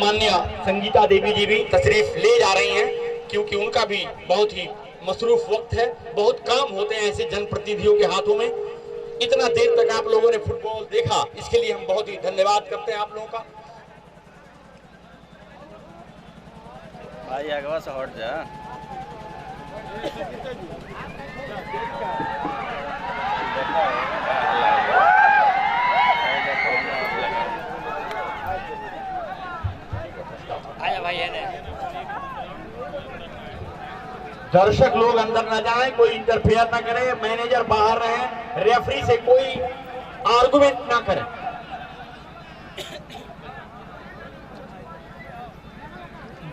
S2: माननीय संगीता देवी जी भी तशरीफ ले जा रही हैं, क्योंकि उनका भी बहुत ही मसरूफ वक्त है। बहुत काम होते हैं ऐसे जनप्रतिनिधियों के हाथों में। इतना देर तक आप लोगों ने फुटबॉल देखा, इसके लिए हम बहुत ही धन्यवाद करते हैं आप लोगों का।
S3: भाई अगवा से हट जा।
S2: आया भाई है ना। दर्शक लोग अंदर न जाएं, कोई इंटरफेयर ना करे, मैनेजर बाहर रहे, रेफरी से कोई आर्गुमेंट ना करें।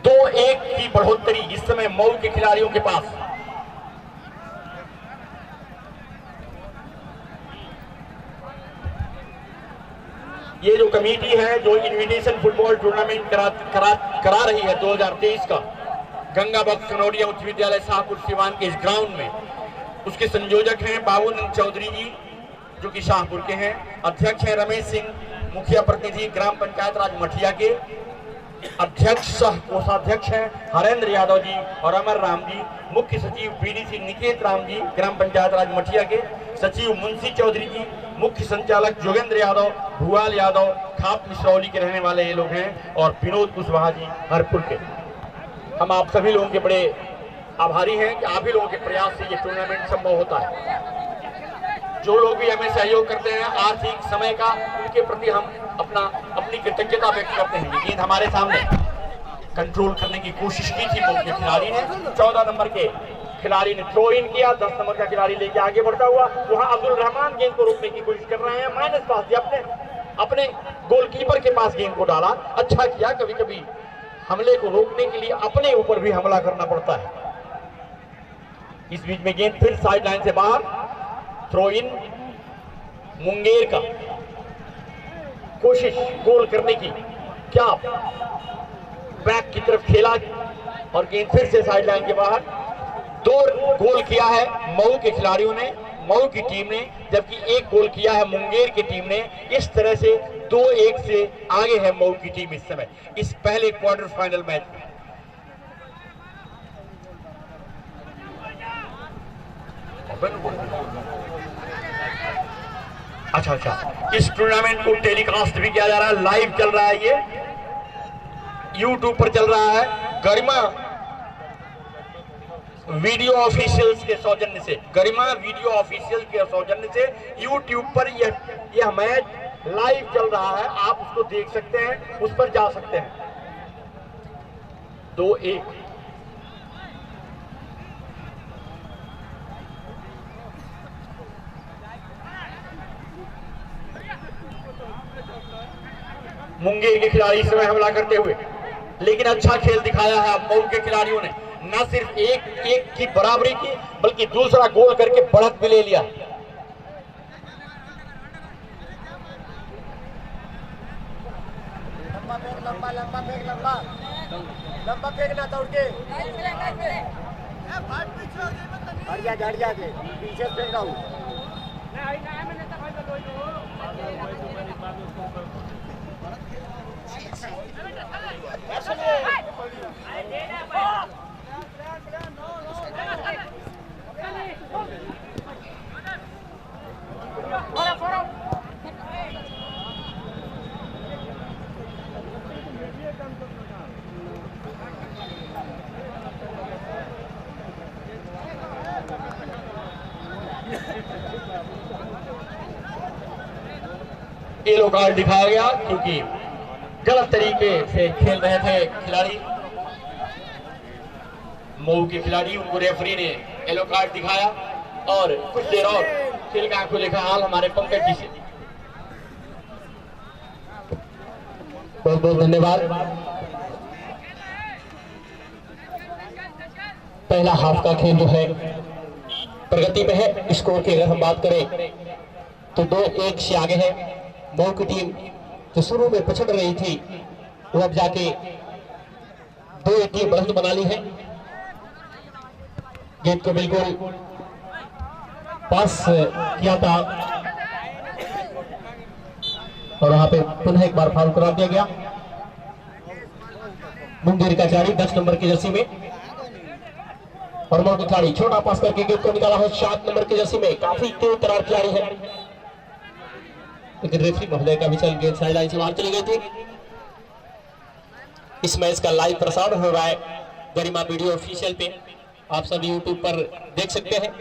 S2: दो एक की बढ़ोतरी इस समय मऊ के खिलाड़ियों के पास। ये जो कमेटी है जो इन्विटेशन फुटबॉल टूर्नामेंट करा रही है 2023 का गंगा बख्श कनौरिया उच्च विद्यालय शाहपुर सिवान के इस ग्राउंड में, उसके संयोजक हैं बाबूनंद चौधरी जी जो कि शाहपुर के हैं। अध्यक्ष हैं रमेश सिंह, मुखिया प्रतिनिधि ग्राम पंचायत राज मठिया के। अध्यक्ष सह कोषाध्यक्ष हैं हरेंद्र यादव जी और अमर राम जी। मुख्य सचिव बीडीसी निकेत राम जी ग्राम पंचायत राज मठिया के। सचिव मुंशी चौधरी जी, मुख्य संचालक जोगेंद्र यादव, भुआल यादव खाप मिश्रौली के रहने वाले ये लोग हैं, और विनोद कुशवाहा जी हरपुर के। हम आप सभी लोगों के बड़े आभारी हैं कि आप ही लोगों के प्रयास से ये टूर्नामेंट संभव होता है। जो लोग भी हमें सहयोग करते हैं आर्थिक समय का, उनके प्रति हम अपनी कृतज्ञता व्यक्त करते हैं। ये गेंद हमारे सामने कंट्रोल करने की कोशिश की थी मऊ के खिलाड़ी ने। 14 नंबर के खिलाड़ी ने थ्रो इन किया, 10 नंबर का खिलाड़ी लेके आगे बढ़ता हुआ, वहां अब्दुल रहमान गेंद को रोकने की कोशिश कर रहे हैं। माइनस पास दिया, अपने गोलकीपर के पास गेंद को डाला। अच्छा किया, कभी कभी हमले को रोकने के लिए अपने ऊपर भी हमला करना पड़ता है। इस बीच में गेंद फिर साइड लाइन से बाहर, थ्रो इन मुंगेर का कोशिश गोल करने की, क्या बैक की तरफ खेला और गेंद फिर से साइड लाइन के बाहर। 2 गोल किया है मऊ के खिलाड़ियों ने, मऊ की टीम ने, जबकि 1 गोल किया है मुंगेर की टीम ने। इस तरह से 2-1 से आगे है मऊ की टीम इस समय इस पहले क्वार्टर फाइनल मैच में। अच्छा, इस टूर्नामेंट को टेलीकास्ट भी किया जा रहा है, लाइव चल रहा है, ये YouTube पर चल रहा है। गरिमा वीडियो ऑफिशियल्स के सौजन्य से, गरिमा वीडियो ऑफिशियल के सौजन्य से YouTube पर यह मैच लाइव चल रहा है। आप उसको देख सकते हैं, उस पर जा सकते हैं। 2-1 मुंगेर के खिलाड़ी इस समय हमला करते हुए, लेकिन अच्छा खेल दिखाया है मऊ के खिलाड़ियों ने। न सिर्फ 1-1 की बराबरी की, बल्कि दूसरा गोल करके बढ़त भी ले लिया। लंबा फेंकना दौड़ के, पीछे फेंक रहा हूँ। येलो कार्ड दिखाया गया क्योंकि गलत तरीके से खेल रहे थे खिलाड़ी। मऊ के खिलाड़ी, उनको रेफरी ने येलो कार्ड दिखाया और कुछ देर और खेल का आंखों देखा हाल हमारे पंकज जी से।
S1: बहुत बहुत धन्यवाद। पहला हाफ का खेल जो है प्रगति में है। स्कोर की अगर हम बात करें तो 2-1 से आगे है। मऊ की टीम जो शुरू में पछड़ रही थी वो अब जाके 2-1 की बढ़त बना ली है। गेंद को बिल्कुल पास किया था और वहां पे पुनः एक बार फाउल करा दिया गया। मुंगेर का खिलाड़ी 10 नंबर की जर्सी में और मऊ का खिलाड़ी छोटा पास करके गेंद को निकाला है 7 नंबर की जर्सी में। काफी तेज तरार खिलाड़ी है, लेकिन रेफरी महोदय का भी चल गेंद साइड लाइन से बाहर चली गई थी। इस मैच का लाइव प्रसारण हो रहा है गरिमा वीडियो ऑफिशियल पे, आप सब यूट्यूब पर देख सकते हैं।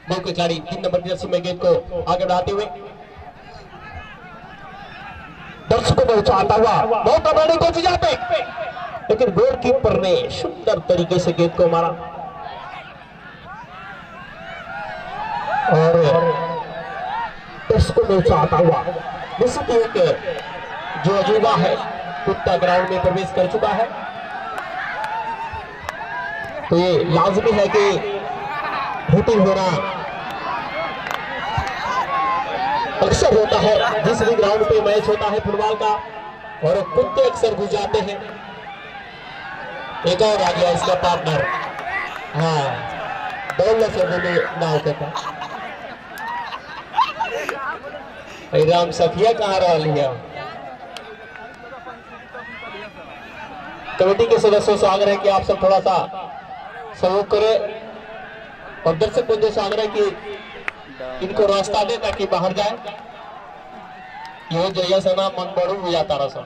S1: मऊ के खिलाड़ी 3 नंबर की जर्सी में गेंद को आगे बढ़ाते हुए दर्शकों में उछालता हुआ बहुत बड़ी कोशिश यहाँ पे, लेकिन गोलकीपर ने सुंदर तरीके से गेंद को मारा और दर्शकों में उछालता हुआ निश्चित एक जो अजूबा है कुत्ता ग्राउंड में प्रवेश कर चुका है। तो ये लाजमी है कि हिटिंग होना अक्सर होता है जिस भी ग्राउंड पे मैच होता है फुटबॉल का, और कुत्ते अक्सर घुस जाते हैं। एक और आ गया इसका पार्टनर, हाँ दौलत से ना होता था। राम सखिया कहाँ रह लिया। कमेटी के सदस्यों से आग्रह है कि आप सब थोड़ा सा सहयोग करें और दर्शक बंधुओं से आग्रह कि इनको रास्ता दे ताकि बाहर जाए। ये जया से ना मन बढ़ू हो जाता रहा सब।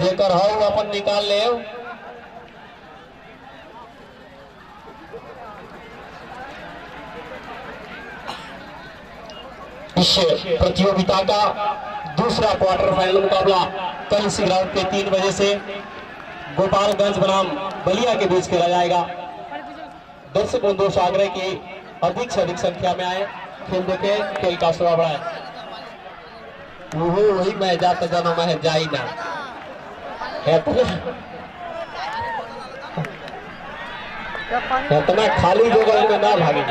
S1: जेकर हो अपन निकाल ले। इस प्रतियोगिता का दूसरा क्वार्टर फाइनल मुकाबला कल इसी ग्राउंड पे 3 बजे से गोपालगंज बनाम बलिया के बीच खेला जाएगा। दर्शक बंधुओं से आग्रह की अधिक से अधिक संख्या में आए, खेल देखे, खेल का शोभा बढ़ाए। वही मैं जाता जाना मैं जा ही ना इतना खाली जगह में ना भागे।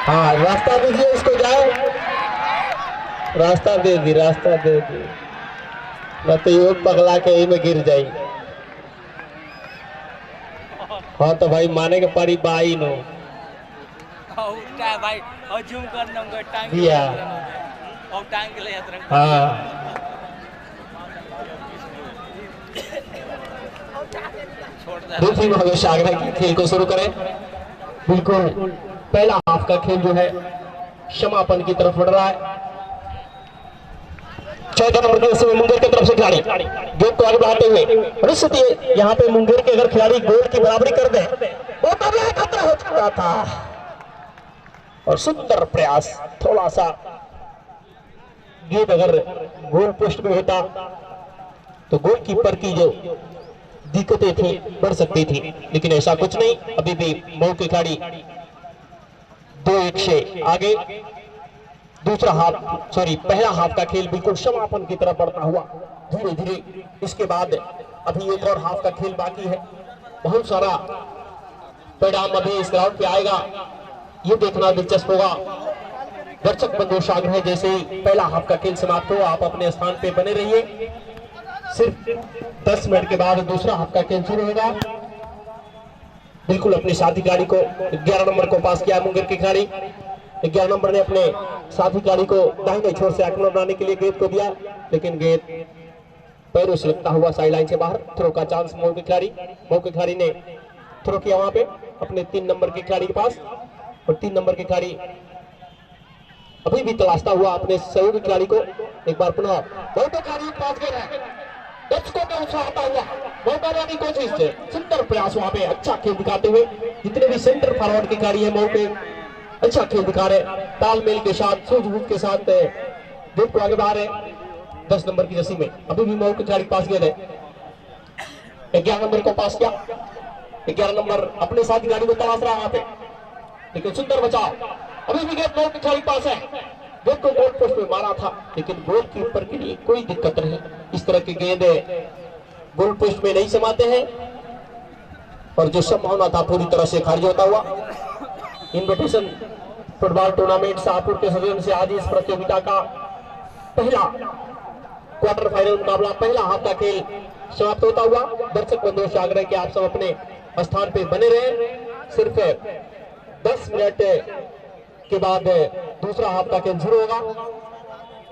S1: हाँ रास्ता दीजिए इसको, जाओ रास्ता दे दी, रास्ता दे दी। मैं तो ये पगला के ही में गिर जाई। हाँ तो भाई माने के परी बाई नो
S3: भाई और जूम करना टांग
S1: दिया
S3: और टांग ले यात्रा।
S1: हाँ दूसरी महोदय से आग्रह की खेल को शुरू करें। बिल्कुल पहला हाफ का खेल जो है समापन की तरफ बढ़ रहा है। 14 नंबर के मुंगेर की तरफ से खिलाड़ी गेंद को आगे बढ़ाते हुए यहाँ पे मुंगेर के अगर खिलाड़ी गोल की बराबरी कर दे वो तब खतरा हो चुका था और सुंदर प्रयास। थोड़ा सा गेंद अगर गोल पोस्ट में होता तो गोलकीपर की जो दिक्कतें थी बढ़ सकती थी, लेकिन ऐसा कुछ नहीं। अभी भी मऊ के खिलाड़ी 2-1 से आगे। दूसरा हाफ पहला हाफ का खेल बिल्कुल समापन की तरफ बढ़ता हुआ धीरे धीरे। इसके बाद अभी एक और हाफ का खेल बाकी है। बहुत सारा परिणाम अभी इस ग्राउंड पे आएगा, ये देखना दिलचस्प होगा। दर्शक बंधुओं से आग्रह है जैसे ही पहला हाफ का खेल समाप्त हो आप अपने स्थान पे बने रहिए। सिर्फ 10 मिनट के बाद दूसरा हाफ का खेल शुरू होगा। बिल्कुल अपने साथी खिलाड़ी को 11 नंबर को पास किया मुंगेर के खिलाड़ी। 11 नंबर ने अपने साथी खिलाड़ी को दाहिने छोर से आक्रमण बनाने के लिए गेंद को दिया, लेकिन गेंद पैरों से लगता हुआ साइड लाइन से बाहर। थ्रो का चांस मऊ के खिलाड़ी ने थ्रो किया वहां पे अपने 3 नंबर के खिलाड़ी के पास, और 3 नंबर के खिलाड़ी अभी भी तलाशता हुआ अपने सहयोगी खिलाड़ी को। एक बार पुनः मऊ के खिलाड़ी पास गेंद है, दर्शकों का उत्साह आता हुआ मऊ की कोशिश से सुंदर प्रयास वहां पे, अच्छा खेल दिखाते हुए जितने भी सेंटर फॉरवर्ड के खिलाड़ी है मऊ के अच्छा खेल दिखा रहे, तालमेल के साथ सूझबूझ के साथ गेंद को आगे बढ़ा रहे। 10 नंबर की जर्सी में अभी भी मऊ के खिलाड़ी पास गेंद है, 11 नंबर को पास किया। 11 नंबर अपने साथी खिलाड़ी को तलाश रहा वहां पे, लेकिन सुंदर बचाव, अभी भी गेंद मऊ के खिलाड़ी पास है। गेंद को गोल पोस्ट में मारा था, लेकिन गोल कीपर के लिए कोई दिक्कत नहीं। इस तरह की गेंद गोल पोस्ट में नहीं समाते हैं, और जो संभावना था पूरी तरह से खारिज होता हुआ। इन्विटेशन फुटबॉल टूर्नामेंट शाहपुर के सदन से आज इस प्रतियोगिता का पहला क्वार्टर फाइनल मुकाबला, पहला हाफ का खेल समाप्त होता हुआ। दर्शक बंधुओं से आग्रह कि आप सब अपने स्थान पे बने रहें। सिर्फ 10 मिनट के बाद दूसरा हाफ का खेल शुरू होगा।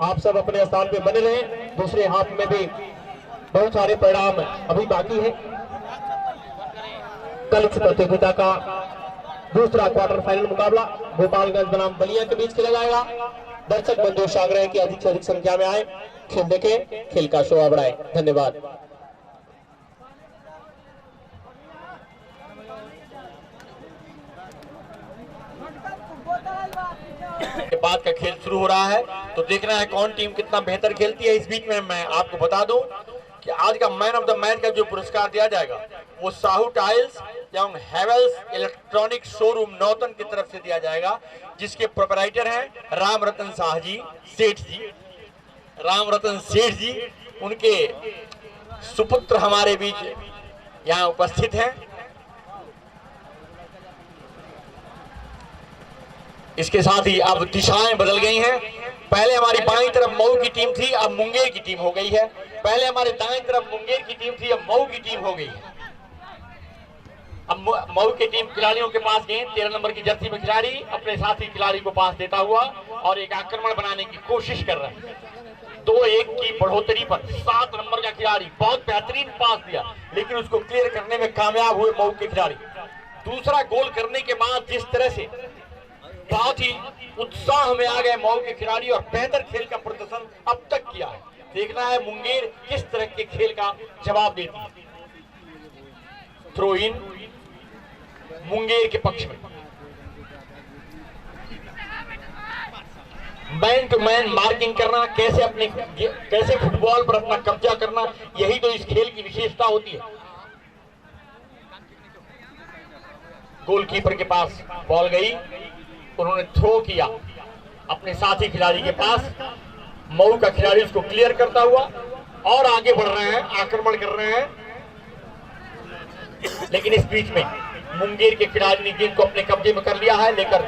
S1: आप सब अपने स्थान पे बने रहें। दूसरे हाफ में भी बहुत सारे परिणाम अभी बाकी है। कल इस प्रतियोगिता का दूसरा क्वार्टर फाइनल मुकाबला गोपालगंज बनाम बलिया के बीच खेला जाएगा। दर्शक बंधुओं से आग्रह है कि अधिक से अधिक संख्या में आए, खेल देखें, खेल का शोभा बढ़ाएं। धन्यवाद।
S2: के बाद का खेल शुरू हो रहा है, तो देखना है कौन टीम कितना बेहतर खेलती है। इस बीच में मैं आपको बता दूं कि आज का मैन ऑफ द मैच का जो पुरस्कार दिया जाएगा वो साहू टाइल्स एवं हेवेल्स इलेक्ट्रॉनिक शोरूम नौतन की तरफ से दिया जाएगा, जिसके प्रोपराइटर हैं राम रतन शाह जी सेठ जी। राम रतन सेठ जी, उनके सुपुत्र हमारे बीच यहाँ उपस्थित हैं। इसके साथ ही अब दिशाएं बदल गई हैं। पहले हमारी बाईं तरफ मऊ की टीम थी, अब मुंगेर की टीम हो गई है। पहले हमारे दाएं तरफ मुंगेर की टीम थी, अब मऊ की टीम हो गई है। अब मऊ की टीम खिलाड़ियों के पास गेंद, 13 नंबर की जर्सी में खिलाड़ी अपने साथी खिलाड़ी को पास देता हुआ और एक आक्रमण बनाने की कोशिश कर रहा है। 2-1 की बढ़ोतरी पर 7 नंबर का खिलाड़ी बहुत बेहतरीन पास दिया, लेकिन उसको क्लियर करने में कामयाब हुए मऊ के खिलाड़ी। दूसरा गोल करने के बाद जिस तरह से बहुत ही उत्साह में आ गए मऊ के खिलाड़ी और बेहतर खेल का प्रदर्शन अब तक किया है। देखना है मुंगेर किस तरह के खेल का जवाब देती है। थ्रो इन मुंगेर के पक्ष में। मैन टू मैन मार्किंग करना, कैसे फुटबॉल पर अपना कब्जा करना, यही तो इस खेल की विशेषता होती है। गोलकीपर के पास बॉल गई, उन्होंने थ्रो किया अपने साथी खिलाड़ी के पास। मऊ का खिलाड़ी उसको क्लियर करता हुआ और आगे बढ़ रहे हैं, आक्रमण कर रहे हैं, लेकिन इस बीच में मुंगेर के खिलाड़ी ने गेंद को अपने कब्जे में कर लिया है, लेकर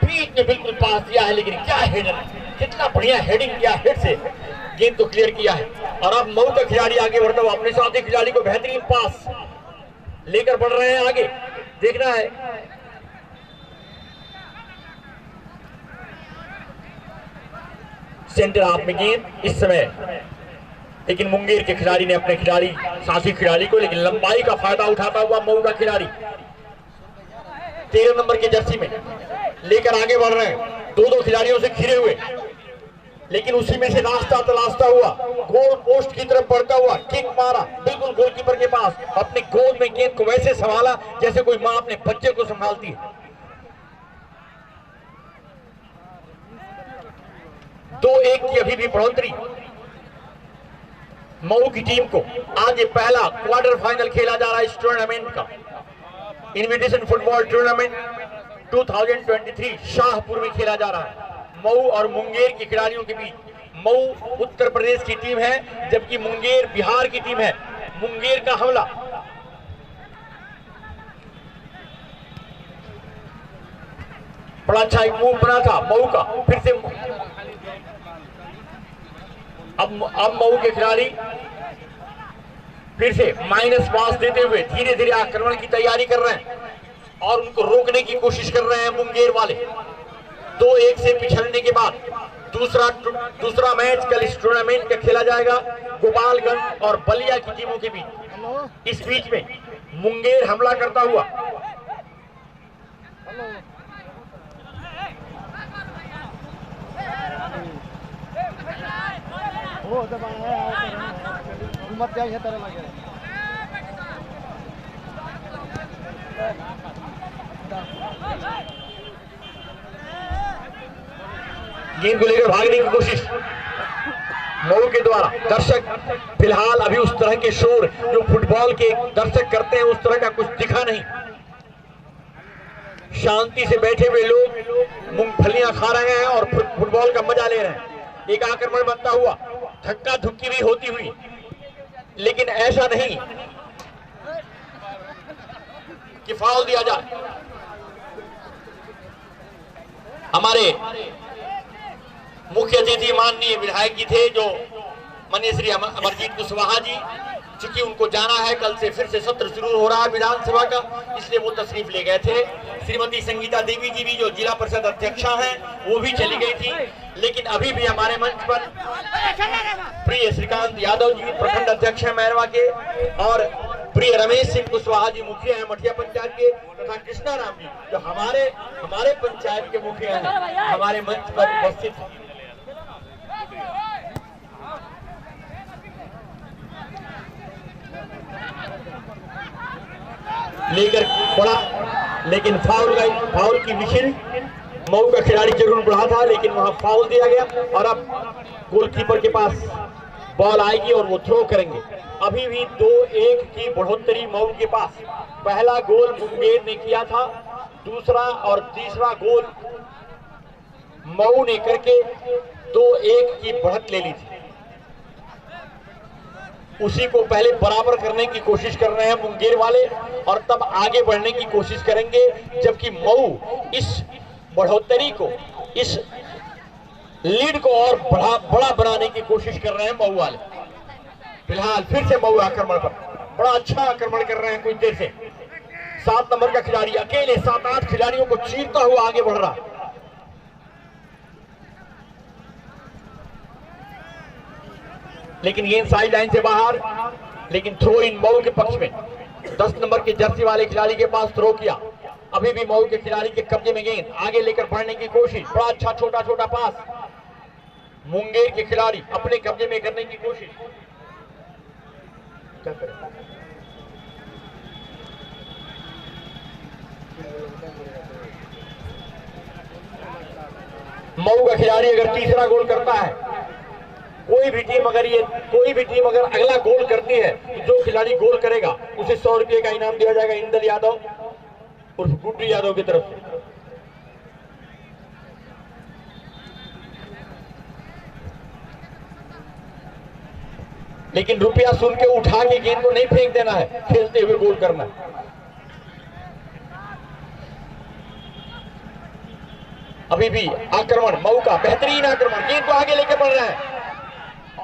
S2: बीच में बिल्कुल पास दिया है। लेकिन क्या हेडर, कितना बढ़िया हेडिंग किया, हेड से गेंद को क्लियर किया है। और अब मऊ का खिलाड़ी आगे बढ़ता हुआ अपने साथी खिलाड़ी को बेहतरीन पास लेकर बढ़ रहे हैं आगे। देखना है सेंटर हाफ में गेंद इस समय, लेकिन मुंगेर के खिलाड़ी ने अपने खिलाड़ी साथी खिलाड़ी को, लेकिन लंबाई का फायदा उठाता हुआ मऊ का खिलाड़ी 13 नंबर की जर्सी में लेकर आगे बढ़ रहे हैं, दो खिलाड़ियों से घिरे हुए, लेकिन उसी में से रास्ता तलाशता हुआ गोल पोस्ट की तरफ बढ़ता हुआ किक मारा बिल्कुल गोलकीपर के पास। अपने गोद में गेंद को वैसे संभाला जैसे कोई मां अपने बच्चे को संभालती है। 2-1 की अभी भी बढ़ोतरी मऊ की टीम को। आज ये पहला क्वार्टर फाइनल खेला जा रहा है इस टूर्नामेंट का, इन्विटेशन फुटबॉल टूर्नामेंट 2023 शाहपुर में खेला जा रहा है। मऊ और मुंगेर के खिलाड़ियों के बीच मऊ उत्तर प्रदेश की टीम है, जबकि मुंगेर बिहार की टीम है। मुंगेर का हमला बड़ा अच्छा एक मूव बना था मऊ का, फिर से अब मऊ के खिलाड़ी फिर से माइनस पास देते हुए धीरे धीरे आक्रमण की तैयारी कर रहे हैं और उनको रोकने की कोशिश कर रहे हैं मुंगेर वाले। 2-1 से पिछड़ने के बाद दूसरा मैच कल इस टूर्नामेंट का खेला जाएगा गोपालगंज और बलिया की टीमों के बीच। इस बीच में मुंगेर हमला करता हुआ गेंद को लेकर भागने की कोशिश मऊ के द्वारा। दर्शक फिलहाल अभी उस तरह के शोर जो फुटबॉल के दर्शक करते हैं उस तरह का कुछ दिखा नहीं। शांति से बैठे हुए लोग मूंगफलियां खा रहे हैं और फुटबॉल का मजा ले रहे हैं। एक आक्रमण बनता हुआ धक्का धुक्की भी होती हुई, लेकिन ऐसा नहीं कि फाउल दिया जाए। हमारे मुख्य अतिथि माननीय विधायक जी थे जो माननीय श्री अमरजीत कुशवाहा जी, चूंकि उनको जाना है, कल से फिर से सत्र शुरू हो रहा है विधानसभा का, इसलिए वो तशरीफ ले गए थे। श्रीमती संगीता देवी जी भी जो जिला परिषद अध्यक्षा हैं वो भी चली गई थी। लेकिन अभी भी हमारे मंच पर प्रिय श्रीकांत यादव जी प्रखंड अध्यक्ष हैं मैरवा के, और प्रिय रमेश सिंह कुशवाहा जी मुखिया हैं मठिया पंचायत के, तथा कृष्णा राम जी जो हमारे पंचायत के मुखिया हैं हमारे मंच पर उपस्थित हैं। लेकर पड़ा, लेकिन फाउल की विशिल मऊ का खिलाड़ी जरूर बढ़ा था, लेकिन वहां फाउल दिया गया और अब गोलकीपर के पास बॉल आएगी और वो थ्रो करेंगे। अभी भी 2-1 की बढ़ोतरी मऊ के पास। पहला गोल मुंगेर ने किया था, दूसरा और तीसरा गोल मऊ ने करके 2-1 की बढ़त ले ली थी। उसी को पहले बराबर करने की कोशिश कर रहे हैं मुंगेर वाले और तब आगे बढ़ने की कोशिश करेंगे, जबकि मऊ इस बढ़ोतरी को, इस लीड को और बड़ा बनाने की कोशिश कर रहे हैं मऊ वाले। फिलहाल फिर से मऊ आक्रमण पर बड़ा अच्छा आक्रमण कर रहे हैं कुछ देर से। 7 नंबर का खिलाड़ी अकेले 7-8 खिलाड़ियों को चीरता हुआ आगे बढ़ रहा। लेकिन गेंद साइड लाइन से बाहर, लेकिन थ्रो इन मऊ के पक्ष में। 10 नंबर के जर्सी वाले खिलाड़ी के पास थ्रो किया। अभी भी मऊ के खिलाड़ी के कब्जे में गेंद, आगे लेकर बढ़ने की कोशिश। बड़ा अच्छा छोटा पास मुंगेर के खिलाड़ी अपने कब्जे में करने की कोशिश। क्या करें? मऊ का खिलाड़ी अगर तीसरा गोल करता है, कोई भी टीम अगर अगला गोल करती है तो जो खिलाड़ी गोल करेगा उसे 100 रुपये का इनाम दिया जाएगा इंदल यादव उर्फ गुड्डू यादव की तरफ से। लेकिन रुपया सुन के उठा के गेंद को नहीं फेंक देना है, खेलते हुए गोल करना है। अभी भी आक्रमण मऊ का बेहतरीन आक्रमण, गेंद को आगे लेकर बढ़ रहा है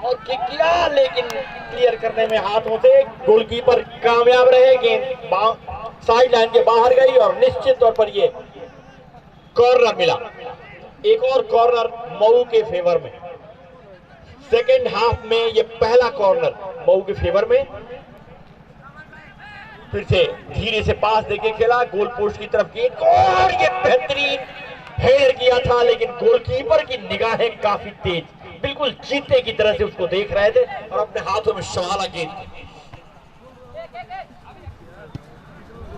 S2: और किक किया, लेकिन क्लियर करने में हाथों से गोलकीपर कामयाब रहे। गेंद साइड लाइन के बाहर गई और निश्चित तौर पर ये कॉर्नर मिला। एक और कॉर्नर मऊ के फेवर में। सेकेंड हाफ में ये पहला कॉर्नर मऊ के फेवर में। फिर से धीरे से पास देके खेला गोल पोस्ट की तरफ गेंद और ये बेहतरीन हेडर किया था, लेकिन गोलकीपर की निगाहें काफी तेज, बिल्कुल चीते की तरह से उसको देख रहे थे और अपने हाथों में संभाला गेंद।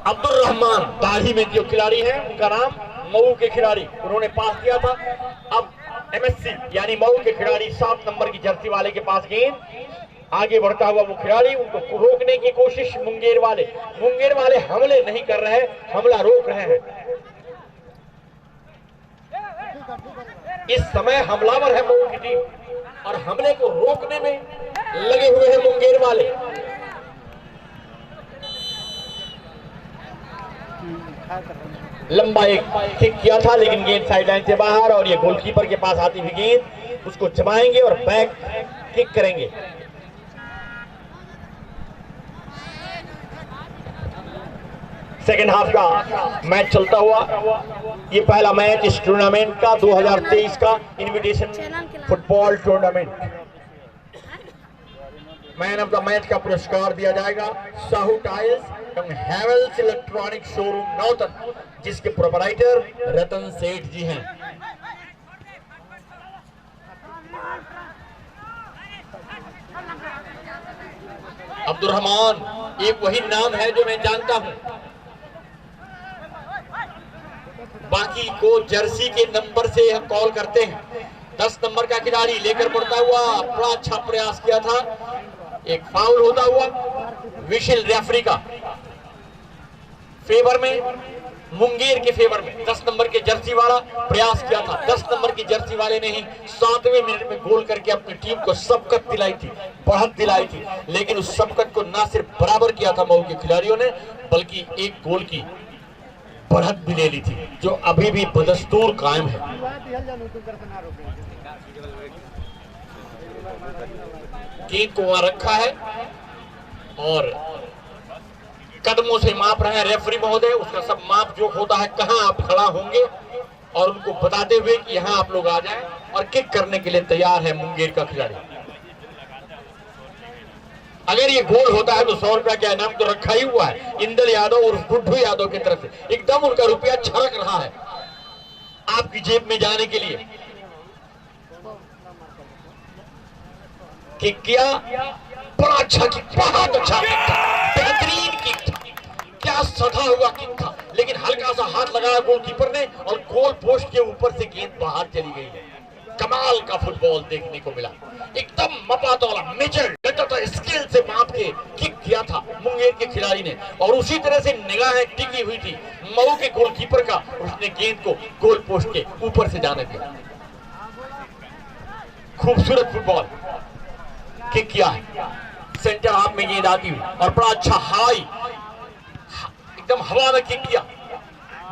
S2: अब्दुल रहमान दाढ़ी में जो खिलाड़ी हैं उनका नाम, मऊ के खिलाड़ी, उन्होंने पास किया था। अब एमएससी यानी मऊ के खिलाड़ी 7 नंबर की जर्सी वाले के पास गेंद, आगे बढ़ता हुआ वो खिलाड़ी, उनको रोकने की कोशिश मुंगेर वाले हमले नहीं कर रहे, हमला रोक रहे हैं। इस समय हमलावर है मऊ की टीम और हमले को रोकने में लगे हुए हैं मुंगेर वाले। लंबा एक किक किया था, लेकिन गेंद साइडलाइन से बाहर और ये गोलकीपर के पास आती हुई गेंद, उसको जमाएंगे और बैक किक करेंगे। सेकेंड हाफ का मैच चलता हुआ। ये पहला मैच इस टूर्नामेंट का 2023 का invitation football tournament. Man of the match का पुरस्कार दिया जाएगा साहू टाइल्स एवं हैवेल्स इलेक्ट्रॉनिक शोरूम नौतन, जिसके प्रोपराइटर रतन सेठ जी हैं। अब्दुल रहमान एक वही नाम है जो मैं जानता हूं, बाकी को जर्सी के नंबर से हम कॉल करते हैं। 10 नंबर का खिलाड़ी लेकर बढ़ता हुआ बड़ा अच्छा प्रयास किया था, एक फाउल होता हुआ विशिल रेफरी का फेवर में, मुंगेर के फेवर में 10 नंबर के जर्सी वाला प्रयास किया था। 10 नंबर की जर्सी वाले ने ही 7वें मिनट में गोल करके अपनी टीम को सबकत दिलाई थी, बढ़त दिलाई थी, लेकिन उस सबकत को ना सिर्फ बराबर किया था मऊ के खिलाड़ियों ने, बल्कि एक गोल की बढ़त भी ले ली थी, जो अभी भी बदस्तूर कायम है। गेंद को वहां रखा है और कदमों से माप रहे हैं रेफरी महोदय। उसका सब माप जो होता है कहां आप खड़ा होंगे और उनको बताते हुए कि यहां आप लोग आ जाएं, और किक करने के लिए तैयार है मुंगेर का खिलाड़ी। अगर ये गोल होता है तो 100 रुपया का इनाम तो रखा ही हुआ है इंदल यादव और गुड्डू यादव की तरफ से। एकदम उनका रुपया छलक रहा है आपकी जेब में जाने के लिए। किक किया, बड़ा अच्छा किक, बहुत अच्छा किक था, बेहतरीन किक था, क्या सधा हुआ किक था, लेकिन हल्का सा हाथ लगाया गोलकीपर ने और गोल पोस्ट के ऊपर से गेंद बाहर चली गई है। कमाल का फुटबॉल देखने को मिला, एकदम मपातौला मेजर स्किल से माप के किक किया था मुंगेर के खिलाड़ी ने, और उसी तरह से निगाहें टिकी हुई थी मऊ के गोलकीपर का, उसने गेंद को गोल पोस्ट के ऊपर से जाने दिया। खूबसूरत फुटबॉल किक किया है, सेंटर हाफ में गेंद आती हुई और बड़ा अच्छा हाई एकदम हवा में किक किया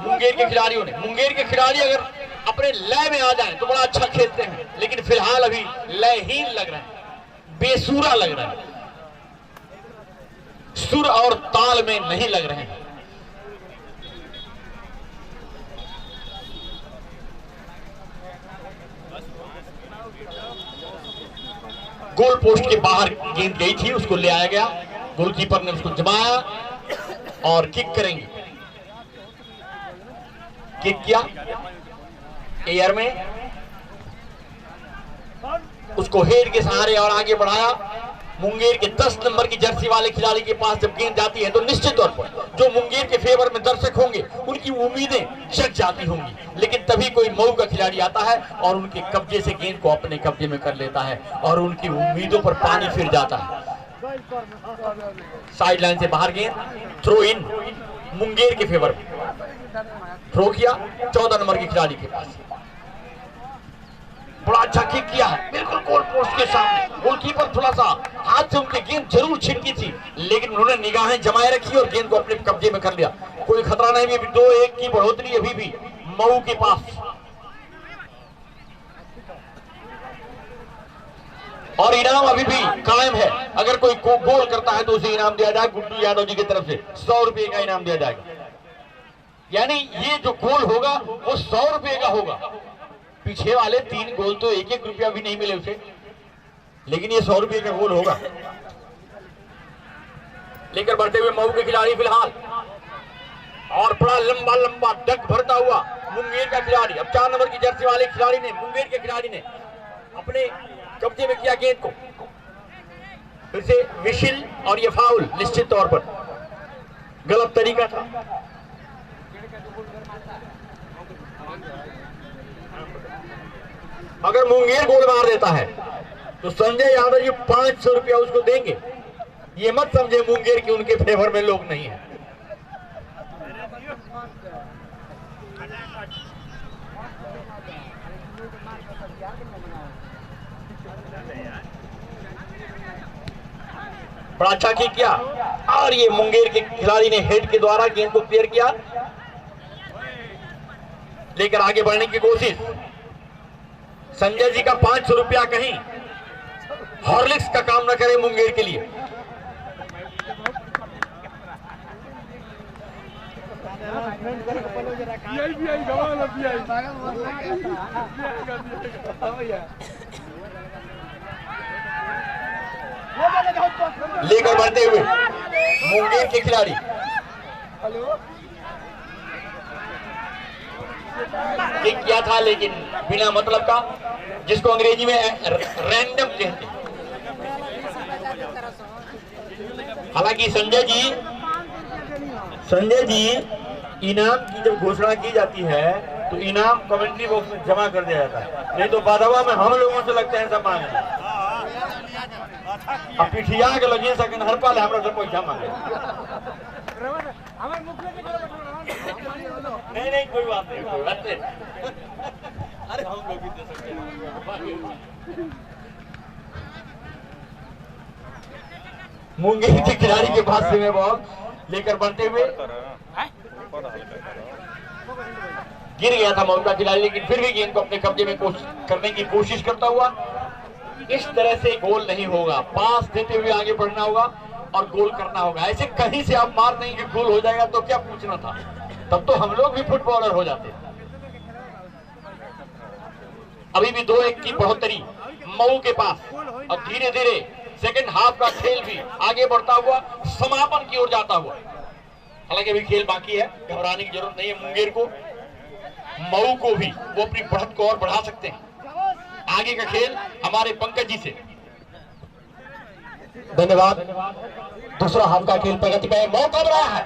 S2: मुंगेर के खिलाड़ियों ने। मुंगेर के खिलाड़ी अगर अपने लय में आ जाएं तो बड़ा अच्छा खेलते हैं, लेकिन फिलहाल अभी लयहीन लग रहे हैं, बेसुरा लग रहा है, सुर और ताल में नहीं लग रहे हैं। गोल पोस्ट के बाहर गेंद गई थी, उसको ले आया गया, गोलकीपर ने उसको जमाया और किक करेंगे। किक किया एयर में, उसको हेड के सहारे और आगे बढ़ाया। मुंगेर के 10 नंबर की जर्सी वाले खिलाड़ी के पास जब गेंद जाती है तो निश्चित तौर पर जो मुंगेर के फेवर में दर्शक होंगे उनकी उम्मीदें जग जाती होंगी, लेकिन तभी कोई मऊ का खिलाड़ी आता है और उनके कब्जे से गेंद को अपने कब्जे में कर लेता है और उनकी उम्मीदों पर पानी फिर जाता है। साइड लाइन से बाहर गेंद, थ्रो इन मुंगेर के फेवर में, थ्रो किया 14 नंबर के खिलाड़ी के पास, बड़ा अच्छा किक किया है बिल्कुल गोल पोस्ट के सामने। गोलकीपर थोड़ा सा हाथ से उनकी गेंद जरूर छिटकी थी, लेकिन उन्होंने निगाहें जमाए रखी और गेंद को अपने कब्जे में कर लिया। कोई खतरा नहीं, अभी 2-1 की बढ़ोतरी अभी भी मऊ के पास, और इनाम अभी भी कायम है। अगर कोई गोल करता है तो उसे इनाम दिया जाए गुड्डू यादव जी की तरफ से 100 रुपए का इनाम दिया जाएगा, यानी ये जो गोल होगा वो 100 रुपए का होगा। पीछे वाले 3 गोल तो 1-1 रुपया भी नहीं मिले उसे, लेकिन ये 100 रुपए का गोल होगा। लेकर बढ़ते हुए मऊ के खिलाड़ी फिलहाल, और बड़ा लंबा लंबा डग भरता हुआ मुंगेर का खिलाड़ी। अब 4 नंबर की जर्सी वाले खिलाड़ी ने, मुंगेर के खिलाड़ी ने अपने कब्जे में किया गेंद को, फिर से विशिल, और ये फाउल निश्चित तौर पर गलत तरीका था। अगर मुंगेर गोल मार देता है तो संजय यादव जी 500 रुपया उसको देंगे। ये मत समझे मुंगेर की उनके फेवर में लोग नहीं है। बड़ा अच्छा किक किया, और ये मुंगेर के खिलाड़ी ने हेड के द्वारा गेंद को क्लियर किया, लेकर आगे बढ़ने की कोशिश। संजय जी का 500 रुपया कहीं हॉर्लिक्स का काम न करे मुंगेर के लिए। लेकर बढ़ते हुए मुंगेर के खिलाड़ी किक किया था, लेकिन बिना मतलब का, जिसको अंग्रेजी में रैंडम कहते हैं। हालांकि संजय जी इनाम की जब घोषणा की जाती है तो इनाम कमेंट्री बॉक्स में जमा कर दिया जाता है, नहीं तो बादवा में हम लोगों से लगता है सब मांगे। अब पिठिया के लगे सकें हर पाल हमरा से पैसा मांगे। नहीं कोई बात नहीं, कोई बात नहीं। अरे हम लोग भी दे सकते हैं। मुंगेर के खिलाड़ी के पास से में बॉल लेकर बढ़ते हुए गिर गया था मौका खिलाड़ी, लेकिन फिर भी गेंद को अपने कब्जे में करने की कोशिश करता हुआ। इस तरह से गोल नहीं होगा, पास देते हुए आगे बढ़ना होगा और गोल करना होगा। ऐसे कहीं से आप मार देंगे गोल हो जाएगा तो क्या पूछना था, तब तो हम लोग भी फुटबॉलर हो जाते। अभी भी 2-1 की बढ़ोतरी मऊ के पास और धीरे धीरे सेकंड हाफ का खेल भी आगे बढ़ता हुआ समापन की ओर जाता हुआ। हालांकि अभी खेल बाकी है, घबराने की जरूरत नहीं है। मुंगेर को, मऊ को भी वो अपनी बढ़त को और बढ़ा सकते हैं। आगे का खेल हमारे पंकज जी से।
S1: धन्यवाद। दूसरा हाफ का खेल प्रगति पे मौका बना है,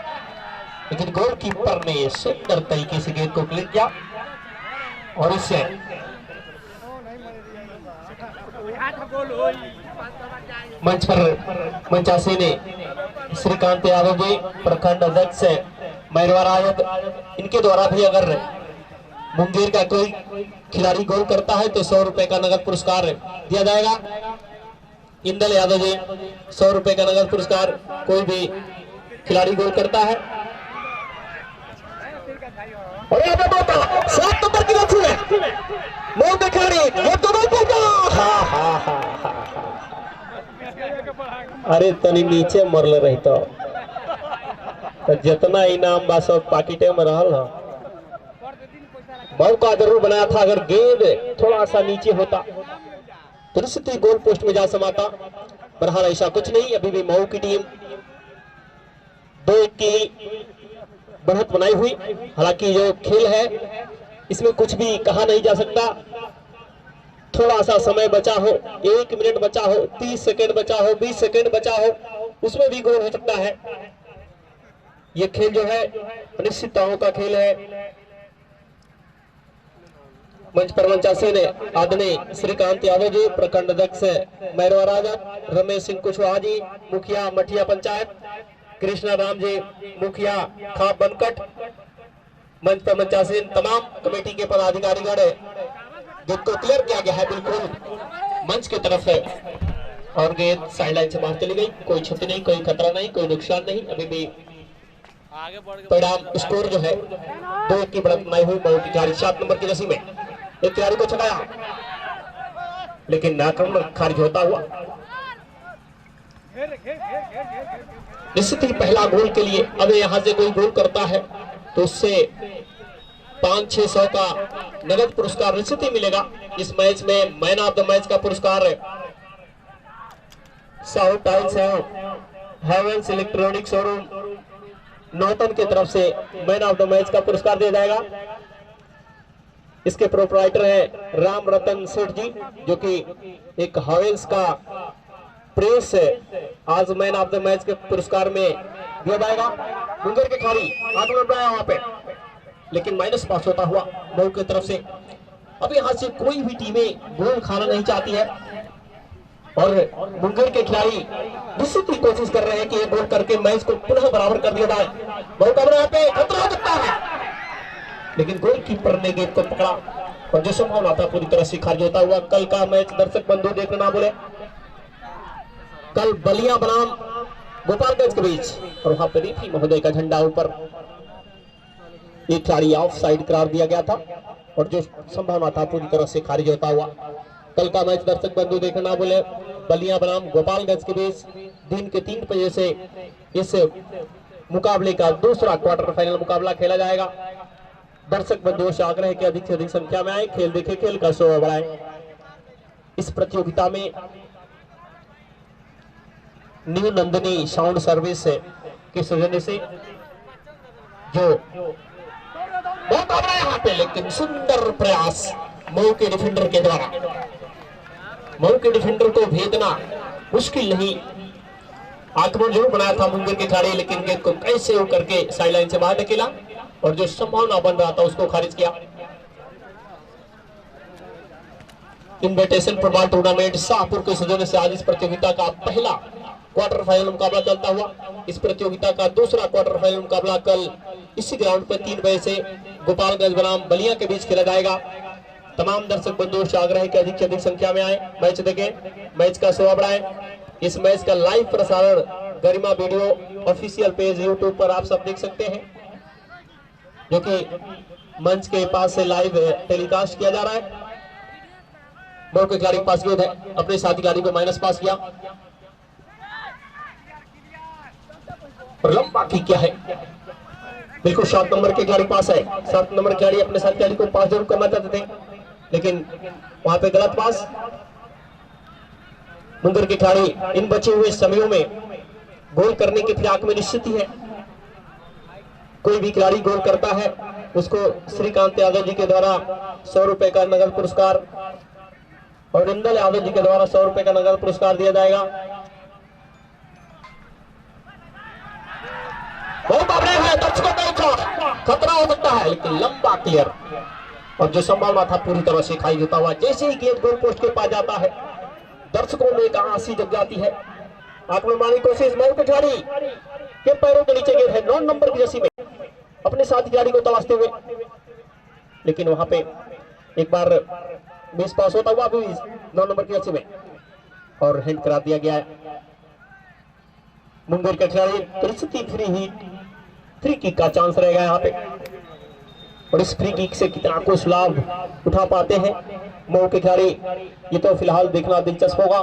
S1: लेकिन गोलकीपर ने सुंदर तरीके से गेंद को क्लिक किया और इससे मंच पर मंचासी ने श्रीकांत यादव जी, प्रखंड अध्यक्ष मैरवा रायत, इनके द्वारा भी अगर मुंगेर का कोई खिलाड़ी गोल करता है तो 100 रुपए का नगद पुरस्कार दिया जाएगा। इंदल यादव जी 100 रुपए का नगद पुरस्कार, कोई भी खिलाड़ी गोल करता है। और यहाँ पे मौका 7 नंबर की गति है, मौका खिलाड़ी ये तो अरे तनी नीचे मरले रही तो जितना इनाम बा सब पाकिटे में रहल ना। मौका जरूर बनाया था, अगर गेंद थोड़ा सा नीचे होता तो निश्चित गोल पोस्ट में जा समाता। बहरहाल ऐसा कुछ नहीं, अभी भी मऊ की टीम 2-1 की बढ़त बनाई हुई। हालांकि जो खेल है इसमें कुछ भी कहा नहीं जा सकता। थोड़ा सा समय बचा हो, 1 मिनट बचा हो, 30 सेकंड बचा हो, 20 सेकंड बचा हो, उसमें भी गोल हो सकता है। ये खेल जो है अनिश्चितताओं का खेल है। मंच पर मंचासी ने आदरणीय श्रीकांत यादव जी, प्रखंड अध्यक्ष मैरवा राजा, रमेश सिंह कुशवाहा जी, मुखिया मठिया पंचायत, कृष्णा राम जी, मुखिया खाप बनकट, मंच पर मंचासी तमाम कमेटी के पदाधिकारीगण, जिनको क्लियर किया गया है बिल्कुल मंच की तरफ है और गेंद साइडलाइन से बाहर चली गई। कोई क्षति नहीं, कोई खतरा नहीं, कोई नुकसान नहीं। अभी भी परिणाम स्कोर जो है 2-1 की बढ़त बनाई हुई मऊ की खिलाड़ी 7 नंबर की रस्सी में एक खिलाड़ी को छकाया, लेकिन आक्रमण खारिज होता हुआ। निश्चित ही पहला गोल के लिए अगर यहां से कोई गोल करता है तो उससे 500-600 का नगद पुरस्कार निश्चित ही मिलेगा। इस मैच में मैन ऑफ द मैच का पुरस्कार south tiles heavens electronic showroom Nautan की तरफ से मैन ऑफ द मैच का पुरस्कार दिया जाएगा। इसके प्रोप्राइटर हैं राम रतन सेठ जी, जो कि एक हेवंस का प्रेस आज मैन ऑफ द मैच के पुरस्कार में दिया जाएगा। मुंगेर के खिलाड़ी आगे बढ़ रहा है वहां पे, लेकिन माइनस पास होता हुआ मऊ की तरफ से। अब यहाँ से कोई भी टीमें गोल खाना नहीं चाहती है और मुंगेर के खिलाड़ी निश्चित ही कोशिश कर रहे हैं कि ये गोल करके मैच को पुनः बराबर कर दिया जाए। मौका यहाँ पे खतरा हो सकता है, लेकिन गोलकीपर ने गेंद को पकड़ा और जो संभावना था पूरी तरह से खारिज होता हुआ। कल का मैच दर्शक बंधु देखना ना बोले, कल बलिया बनाम गोपालगंज के बीच, और वहां पर रिफरी महोदय का झंडा ऊपर, एक खिलाड़ी ऑफ साइड करार दिया गया था और जो संभावना था पूरी तरह से खारिज होता हुआ। कल का मैच दर्शक बंधु देखना बोले, बलिया बनाम गोपालगंज के बीच दिन के 3 बजे से इस मुकाबले का दूसरा क्वार्टर फाइनल मुकाबला खेला जाएगा। दर्शक बंधुओं से आग्रह है कि अधिक से अधिक संख्या में आए, खेल देखे, खेल का शोभा बढ़ाएं। इस प्रतियोगिता में न्यू नंदिनी साउंड सर्विस के सौजन्य से जो बहुत आ रहा है यहाँ पे, लेकिन सुंदर प्रयास मऊ के डिफेंडर के द्वारा। मऊ के डिफेंडर को भेदना मुश्किल नहीं, आक्रमण जरूर बनाया था मुंगेर के खिलाड़ी, लेकिन गेंद को कैसे वो करके साइडलाइन से बाहर निकला और जो संभावना बन रहा था उसको खारिज किया। इन्विटेशन फुटबॉल टूर्नामेंट शाहपुर के सौजन्य से आज इस प्रतियोगिता का पहला क्वार्टर फाइनल मुकाबला चलता हुआ। इस प्रतियोगिता का दूसरा क्वार्टर फाइनल मुकाबला कल इसी ग्राउंड पर 3 बजे से गोपालगंज बनाम बलिया के बीच खेला जाएगा। तमाम दर्शक बंधुओं से आग्रह है कि अधिक से अधिक संख्या में आए, मैच देखें, मैच का शोभा बढ़ाएं। इस मैच का लाइव प्रसारण गरिमा वीडियो ऑफिशियल पेज यूट्यूब पर आप सब देख सकते हैं, जो कि मंच के पास से लाइव टेलीकास्ट किया जा रहा है। मऊ के खिलाड़ी के पास गेंद है, अपने साथी खिलाड़ी को माइनस पास किया और लंबा किक किया है, बिल्कुल 7 नंबर के खिलाड़ी पास है। 7 नंबर खिलाड़ी अपने साथी खिलाड़ी को पास जरूर करना चाहते थे, लेकिन वहां पे गलत पास। मुंगेर के खिलाड़ी इन बचे हुए समयों में गोल करने की फिराक में निश्चित ही है। कोई भी खिलाड़ी गोल करता है उसको श्रीकांत यादव जी के द्वारा 100 रुपए का नगद पुरस्कार और इंदल यादव जी के द्वारा 100 रुपए का नगद पुरस्कार दिया जाएगा। बहुत आग्रह है, दर्शकों का खतरा हो सकता है, लेकिन लंबा क्लियर और जो संभावना था पूरी तरह से खाई होता हुआ। जैसे ही गेंद गोल पोस्ट के पास जाता है, दर्शकों में एक हंसी जग जाती है। आक्रमण मारने की कोशिश, मऊ के खिलाड़ी के पैरों के नीचे गेंद है 9 नंबर की जर्सी में अपने साथी खिलाड़ी को तलाशते हुए, लेकिन वहां पे एक बार मिस पास होता हुआ भी 9 नंबर की जर्सी में और हैंड करा दिया गया है। मुंगेर के खिलाड़ी परिस्थिति फ्री किक का चांस रहेगा यहाँ पे, और इस फ्री किक से कितना कुछ लाभ उठा पाते हैं मऊ के खिलाड़ी, ये तो फिलहाल देखना दिलचस्प होगा।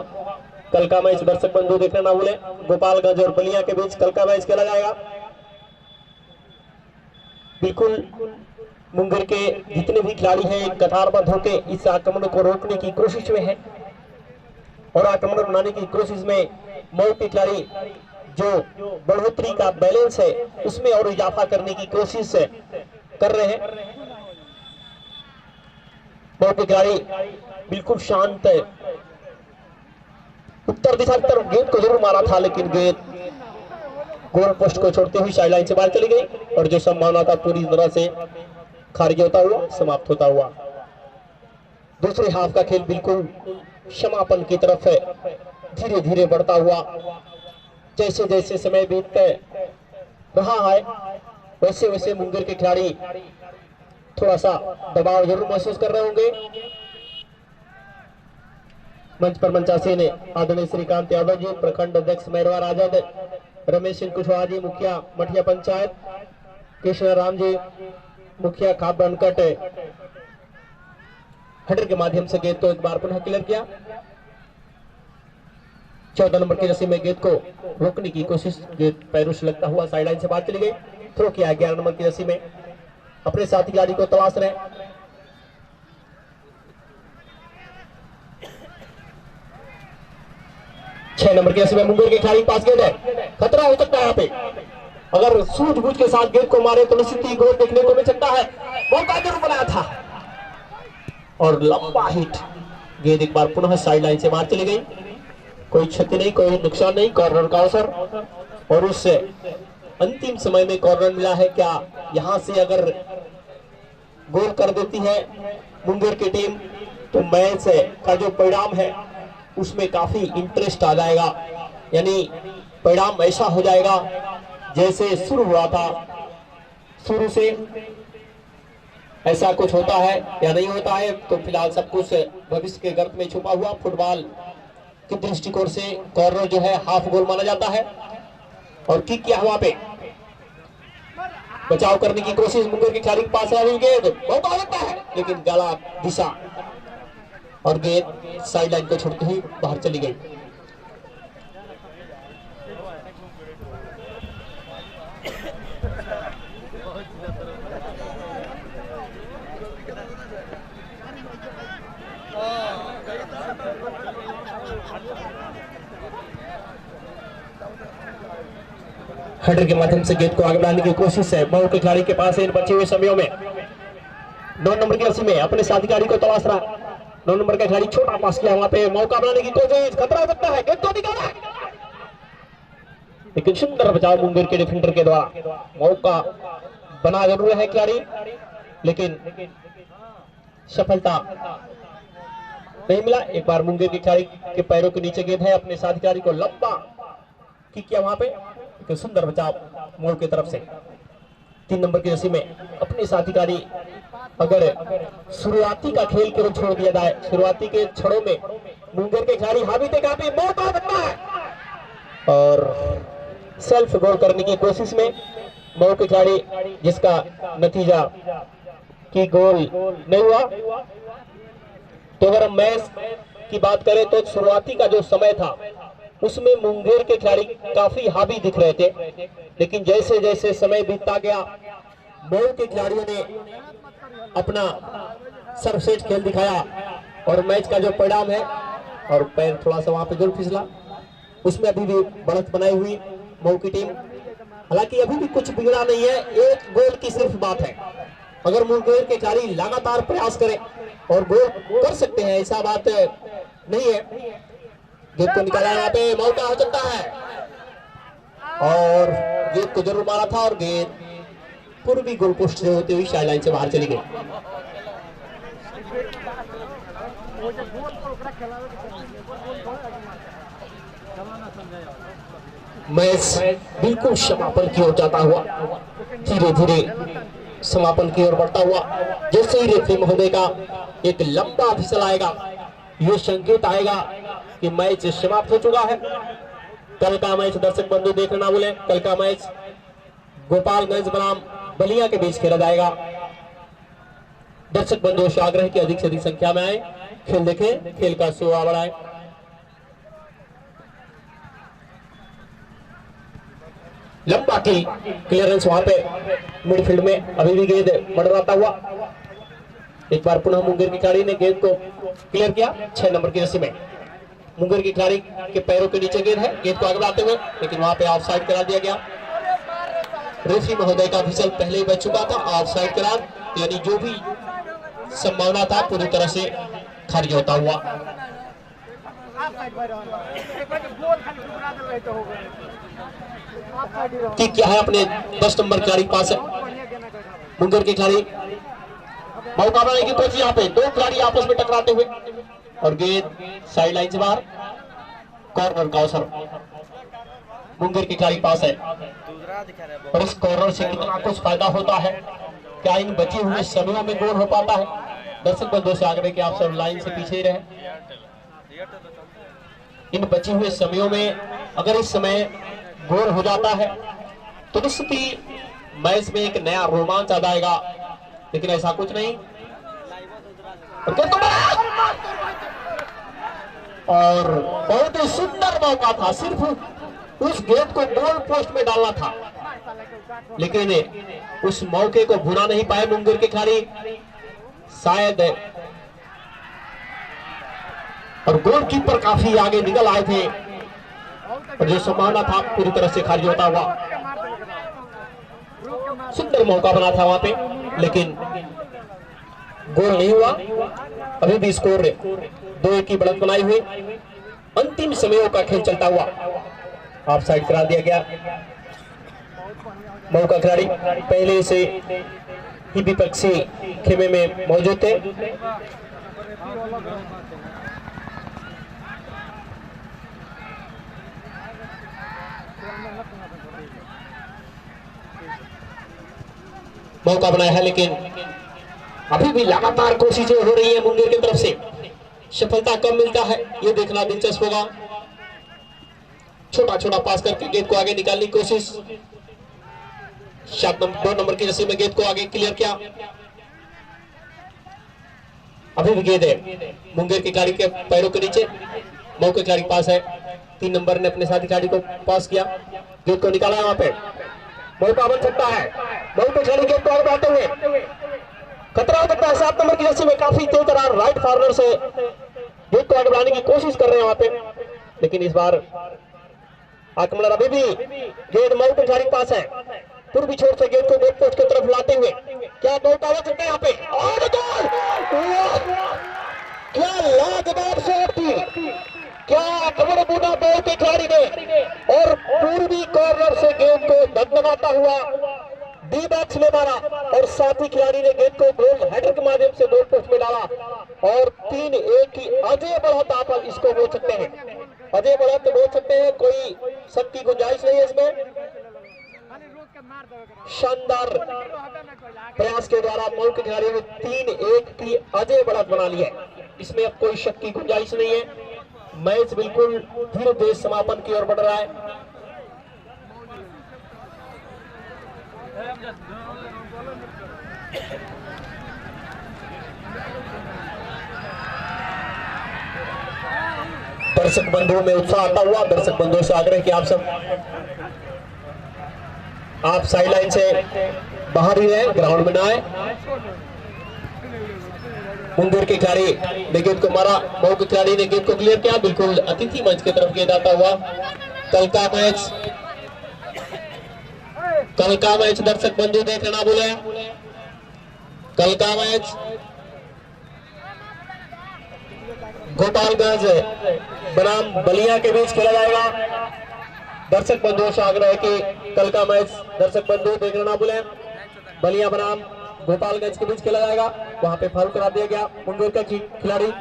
S1: कल का मैच दर्शक बंधु देखना ना भूले, गोपालगंज और बलिया के बीच कल का मैच खेला जाएगा। बिल्कुल मुंगेर के जितने भी खिलाड़ी हैं कतारबद्ध होकर इस आक्रमण को रोकने की कोशिश में है और आक्रमण बनाने की कोशिश में मऊ के खिलाड़ी जो बढ़ोतरी का बैलेंस है उसमें और इजाफा करने की कोशिश कर रहे हैं। मऊ के खिलाड़ी बिल्कुल शांत है, उत्तर दिशा की तरफ गेंद को जरूर मारा था, लेकिन गेंद गोल पोस्ट को छोड़ते हुए साइडलाइन से बाहर चली गई और जो संभावना था पूरी तरह से खारिज होता हुआ समाप्त होता हुआ। दूसरे हाफ का खेल बिल्कुल समापन की तरफ है, धीरे धीरे बढ़ता हुआ। जैसे जैसे समय बीत रहा है वैसे वैसे मुंगेर के खिलाड़ी थोड़ा सा दबाव जरूर महसूस कर रहे होंगे। मंच पर मंचासीन आदरणीय श्रीकांत यादव जी, प्रखंड अध्यक्ष मैरवा राजद, रमेश सिंह कुशवाहा जी, मुखिया मठिया पंचायत, कृष्ण राम जी, मुखिया खाप बनकट, हेडर के माध्यम से गेंद को एक बार पुनः क्लियर किया। 14 नंबर की रस्सी में गेंद को रोकने की कोशिश, गेंद पैरों से लगता हुआ साइडलाइन से बाहर चली गई। थ्रो किया 11 नंबर की रस्सी में, अपने साथी खिलाड़ी को तलाश रहे। छह नंबर की रस्सी में मुंगेर के खिलाड़ी पास गेंद है, खतरा हो सकता है यहाँ पे, अगर सूझबूझ के साथ गेंद को मारे तो निश्चित ही गोल देखने को मिल सकता है। मौका जरूर बनाया था और लंबा हिट, गेंद एक बार पुनः साइडलाइन से बाहर चली गई। कोई क्षति नहीं, कोई नुकसान नहीं, कॉर्नर का अवसर और उससे अंतिम समय में कॉर्नर मिला है। क्या यहां से अगर गोल कर देती है मुंगेर की टीम तो मैच का जो परिणाम है उसमें काफी इंटरेस्ट आ जाएगा, यानी परिणाम ऐसा हो जाएगा जैसे शुरू हुआ था, शुरू से ऐसा कुछ होता है या नहीं होता है। तो फिलहाल सब कुछ भविष्य के गर्त में छुपा हुआ। फुटबॉल के दृष्टिकोण से कॉर्नर जो है हाफ गोल माना जाता है और किक किया हुआ पे बचाव करने की कोशिश मुंगेर के खिलाड़ी के पास है, गेंद बहुत लगता है लेकिन गलत दिशा और गेंद साइडलाइन को छोड़ते ही बाहर चली गई। हेडर के माध्यम से गेंद को आगे बढ़ाने की कोशिश है मऊ के खिलाड़ी के पास है इन बचे हुए समयों में। 9 नंबर की रस्सी में अपने साथी खिलाड़ी को तलाश रहा। 9 नंबर का खिलाड़ी छोटा पास किया, वहां पे मौका बनाने की कोशिश, खतरा हो सकता है, गेंद को निकाला लेकिन सुंदर बचाव मुंगेर के डिफेंडर के द्वारा। मौका बना जरूर है खिलाड़ी लेकिन सफलता नहीं मिला। एक बार मुंगेर के खिलाड़ी के पैरों के नीचे गेंद है, अपने साथी खिलाड़ी को लंबा किक किया वहां पे, एक सुंदर बचाव मोड़ की तरफ से। 3 नंबर की रस्सी में अपने साथी खिलाड़ी, अगर शुरुआती का खेल केवल छोड़ दिया जाए, शुरुआती के छड़ों में मुंगेर के खिलाड़ी हावी थे, काफी मौका बनता है और सेल्फ गोल करने की कोशिश में मऊ के खिलाड़ी, जिसका नतीजा कि गोल नहीं हुआ। तो अगर हम मैच की बात करें तो शुरुआती का जो समय था उसमें मुंगेर के खिलाड़ी काफी हावी दिख रहे थे, लेकिन जैसे जैसे समय बीतता गया मऊ के खिलाड़ियों ने अपना सर्वश्रेष्ठ खेल दिखाया और मैच का जो परिणाम है, और पैर थोड़ा सा वहां पे जरूर फिसला, उसमें अभी भी बढ़त बनाई हुई मऊ की टीम। हालांकि अभी भी कुछ बिगड़ा नहीं है, एक गोल की सिर्फ बात है। अगर मुंगेर के खिलाड़ी लगातार प्रयास करें और गोल कर सकते हैं, ऐसा बात नहीं है। गेंद को निकाला, यहाँ पे मौका हो सकता है और गेंद को जरूर मारा था और गेंद पूर्वी गोल पोस्ट से होते हुए साइड लाइन से बाहर चली गई। मैच बिल्कुल समापन की ओर जाता हुआ, धीरे धीरे समापन की ओर बढ़ता हुआ, जैसे ही रेफरी महोदय का एक लंबा फिसल आएगा, ये संकेत आएगा कि मैच समाप्त हो चुका है। कल का मैच दर्शक बंधु देखना ना भूलें, कल का मैच गोपालगंज बनाम बलिया के बीच खेला जाएगा। दर्शक बंधुओं से आग्रह की अधिक से अधिक संख्या में आए, खेल देखें, खेल का शोभा बढ़ाएं। लंबा की क्लियरेंस वहां पे मिडफील्ड में अभी भी गेंद मंडराता हुआ। एक बार पुनः मुंगेर के खिलाड़ी ने गेंद को क्लियर किया 6 नंबर की रस्सी में। मुंगेर के खिलाड़ी के पैरों के नीचे गेंद है, गेंद को आगे बढ़ाते हुए, लेकिन वहां पे ऑफसाइड करा दिया गया। रेफरी महोदय का फिसल पहले ही बच चुका था, ऑफसाइड करार, यानी जो भी संभावना था पूरी तरह से खारिज होता हुआ। ठीक क्या है अपने 10 नंबर खिलाड़ी के पास है। मुंगेर के खिलाड़ी मौका बनाने की कोशिश, यहाँ पे 2 खिलाड़ी आपस में टकराते हुए और गेंद साइड लाइन से बाहर, कॉर्नर का अवसर मुंगेर के खिलाड़ी पास है। और इस कॉर्नर से कितना कुछ फायदा होता है, क्या इन बचे हुए समयों में गोल हो पाता है? दर्शक बंधुओं से आग्रह कि आप सब लाइन से पीछे ही रहे। इन बचे हुए समयों में अगर इस समय गोल हो जाता है तो निश्चित ही मैच में एक नया रोमांच आ जाएगा, लेकिन ऐसा कुछ नहीं। और बहुत ही सुंदर मौका था, सिर्फ उस गेंद को गोल पोस्ट में डालना था, लेकिन उस मौके को भुना नहीं पाए मुंगेर के खिलाड़ी शायद, और गोलकीपर काफी आगे निकल आए थे और जो संभावना था पूरी तरह से खारिज होता हुआ। सुंदर मौका बना था वहां पे, लेकिन गोल नहीं हुआ। अभी भी स्कोर 2-1 की बढ़त बनाई हुई, अंतिम समयों का खेल चलता हुआ ऑफ साइड करा दिया गया। मऊ का खिलाड़ी पहले से ही विपक्षी खेमे में मौजूद थे। मौका बनाया है, लेकिन अभी भी लगातार कोशिशें हो रही है मुंगेर की तरफ से, सफलता कम मिलता है, ये देखना दिलचस्प होगा। छोटा छोटा पास करके गेंद को आगे निकालने की कोशिश, 2 नंबर की रस्सी में गेंद को आगे क्लियर किया। अभी भी गेंद है मुंगेर के खिलाड़ी के पैरों के नीचे, मऊ के खिलाड़ी पास है। 3 नंबर ने अपने साथी खिलाड़ी को पास किया, गेंद को निकाला, वहां पे मौका बन सकता है। मऊ के खिलाड़ी गेंद को आगे बढ़ाते हुए, खतरा हो सकता है। 7 नंबर की रस्सी में काफी तेज तरार राइट कॉर्नर से गेंद को आगे बढ़ाने की कोशिश कर रहे हैं वहां पे, लेकिन इस बार आक्रमण अभी भी गेंद माउंट के पास है। पूर्वी छोर से गेंद को गोल पोस्ट की तरफ लाते हुए क्या गोल आवाज सकते हैं यहाँ पे, और गोल! क्या लाजवाब शॉट थी, क्या आक्रमण बुना बॉल के खिलाड़ी ने, और पूर्वी कॉर्नर से गेंद को धमधमाता हुआ डी बॉक्स में मारा और साथी खिलाड़ी ने गेंद को गोल हेडर के माध्यम से गोल पोस्ट में डाला और 3-1 की अजय बढ़त आप इसको बोल सकते हैं, अजय बढ़त बोल सकते हैं, कोई शक की गुंजाइश नहीं है इसमें। शानदार प्रयास के द्वारा मऊ के खिलाड़ियों ने 3-1 की अजय बढ़त बना ली है, इसमें अब कोई शक की गुंजाइश नहीं है। मैच बिल्कुल धीरे धीरे समापन की ओर बढ़ रहा है। दर्शक बंधुओं में उत्साह आता हुआ दर्शक बंधुओं से आग्रह कि आप साइडलाइन से बाहर ही रहे, ग्राउंड में ना आए। मुंगेर के खिलाड़ी ने गेंद को मारा, मऊ के खिलाड़ी ने गेंद को क्लियर किया, बिल्कुल अतिथि मंच की तरफ गेंद आता हुआ। कल का मैच दर्शक बंधु देख लेना बोले, कल का मैच गोपालगंज बनाम बलिया के बीच खेला जाएगा। दर्शक बंधुओं से आग्रह है कि कल का मैच दर्शक बंधु देख लेना बोले, बलिया बनाम गोपालगंज के बीच खेला जाएगा। वहां पे फाउल करा दिया गया मुंगेर का खिलाड़ी।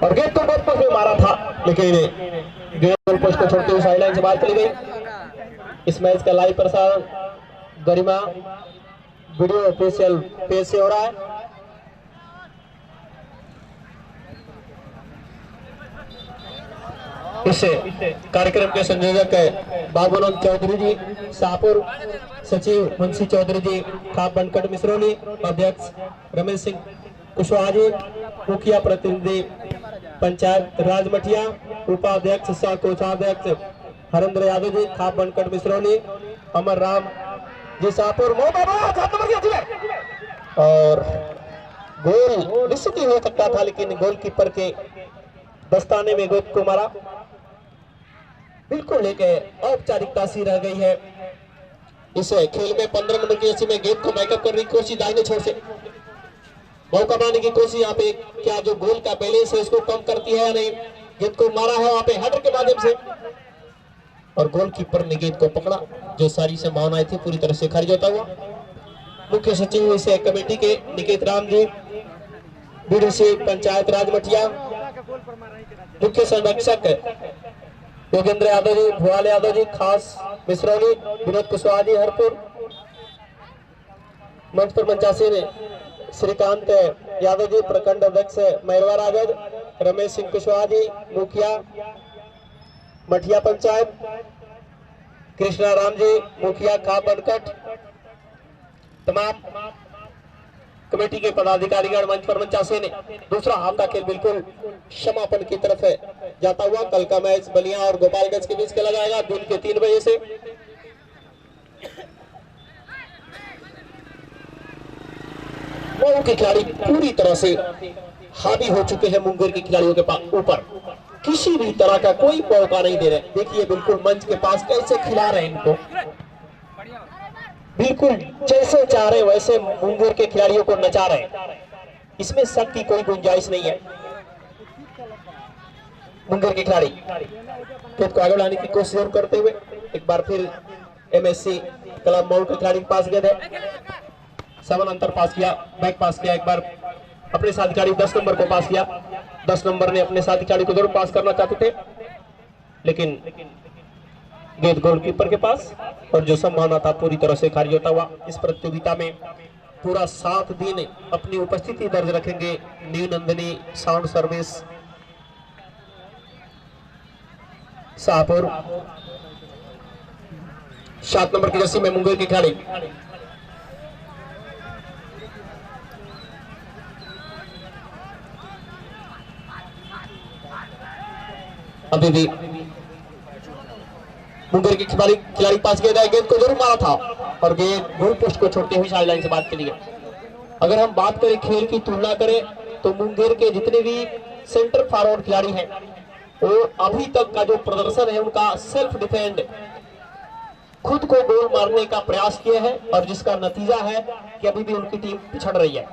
S1: और गेंद तो गोल पोस्ट में मारा था, लेकिन गेंद गोल पोस्ट को छोड़ते हुए साइडलाइन से बाहर चली गई। इस मैच का लाइव प्रसारण गरिमा वीडियो ऑफिशियल पेज से हो रहा है। इस कार्यक्रम के संयोजक बाबूराम चौधरी जी, शाहपुर सचिव मुंशी चौधरी जी, खाप बनकट मिश्रोली, अध्यक्ष रमेश सिंह कुशवाहा जी, मुखिया प्रतिनिधि पंचायत राज मठिया, उपाध्यक्ष सह कोषाध्यक्ष हरेंद्र यादव जी, खाप बनकट मिश्रोली, अमर राम जी शाहपुर। और गोल निश्चित ही हो सकता था, लेकिन गोलकीपर के दस्ताने में गेंद को मारा। बिल्कुल एक औपचारिकता सी रह गई है इस खेल में। 15 नंबर की जर्सी में गेंद को बैकअप करने की कोशिश दाहिने छोर से, मौका बनाने की कोशिश यहाँ पे, क्या जो गोल का बैलेंस है उसको कम करती है या नहीं। गेंद को मारा है वहां पे हेडर के माध्यम से और गोलकीपर ने गेंद को पकड़ा, जो सारी संभावनाएं थी पूरी तरह से खारिज होता हुआ। मुख्य सचिव इस कमेटी के निकेत राम जी, बीडीसी पंचायत राज मठिया, मुख्य संरक्षक योगेंद्र यादव जी, भुआल यादव जी, खास मिश्रौली, विनोद कुशवाहा जी हरपुर, मंच पर मंचासीन श्रीकांत यादव जी, प्रखंड अध्यक्ष मैरवा राजद, रमेश सिंह कुशवाहा जी, मुखिया मठिया पंचायत, कृष्णा राम जी, मुखिया खाप बनकट, तमाम कमेटी के पदाधिकारीगण मंच पर मंचासीन। दूसरा हाफ का खेल बिल्कुल समापन की तरफ जाता हुआ। कल का मैच बलिया और गोपालगंज के बीच खेला जाएगा दिन के 3 बजे से। मऊ के खिलाड़ी पूरी तरह से हावी हो चुके हैं मुंगेर के खिलाड़ियों के ऊपर, किसी भी तरह का कोई मौका नहीं दे रहे। देखिए बिल्कुल मंच के पास कैसे खिला रहे हैं इनको, बिल्कुल जैसे चाह रहे वैसे मुंगेर के खिलाड़ियों को नचा रहे हैं, इसमें शक की कोई गुंजाइश नहीं है। मुंगेर के खिलाड़ी खेत को आगे बढ़ाने की कोशिश जरूर करते हुए एक बार फिर एमएससी क्लब मऊ के खिलाड़ी के पास गए थे, 7 अंतर पास किया, बैक पास किया, एक बार अपने साथी खिलाड़ी 10 नंबर को पास किया। 10 नंबर ने अपने साथी खिलाड़ी को जरूर पास करना चाहते थे, लेकिन गेंद गोलकीपर के पास और जो संभावना था पूरी तरह से खारिज होता हुआ। इस प्रतियोगिता में पूरा 7 दिन अपनी उपस्थिति दर्ज रखेंगे new Nandini sound service Shahpur. 7 number की जर्सी में मुंगेर के खिलाड़ी अभी भी मुंगेर के खिलाड़ी पास गेंद को जरूर मारा था और गेंद गोल पोस्ट को छोड़ते हुए साइड लाइन से बात चली गई। अगर हम बात करें खेल की तुलना करें तो मुंगेर के जितने भी सेंटर फॉरवर्ड खिलाड़ी हैं वो अभी तक का जो प्रदर्शन है उनका सेल्फ डिफेंड खुद को गोल मारने का प्रयास किया है और जिसका नतीजा है कि अभी भी उनकी टीम पिछड़ रही है।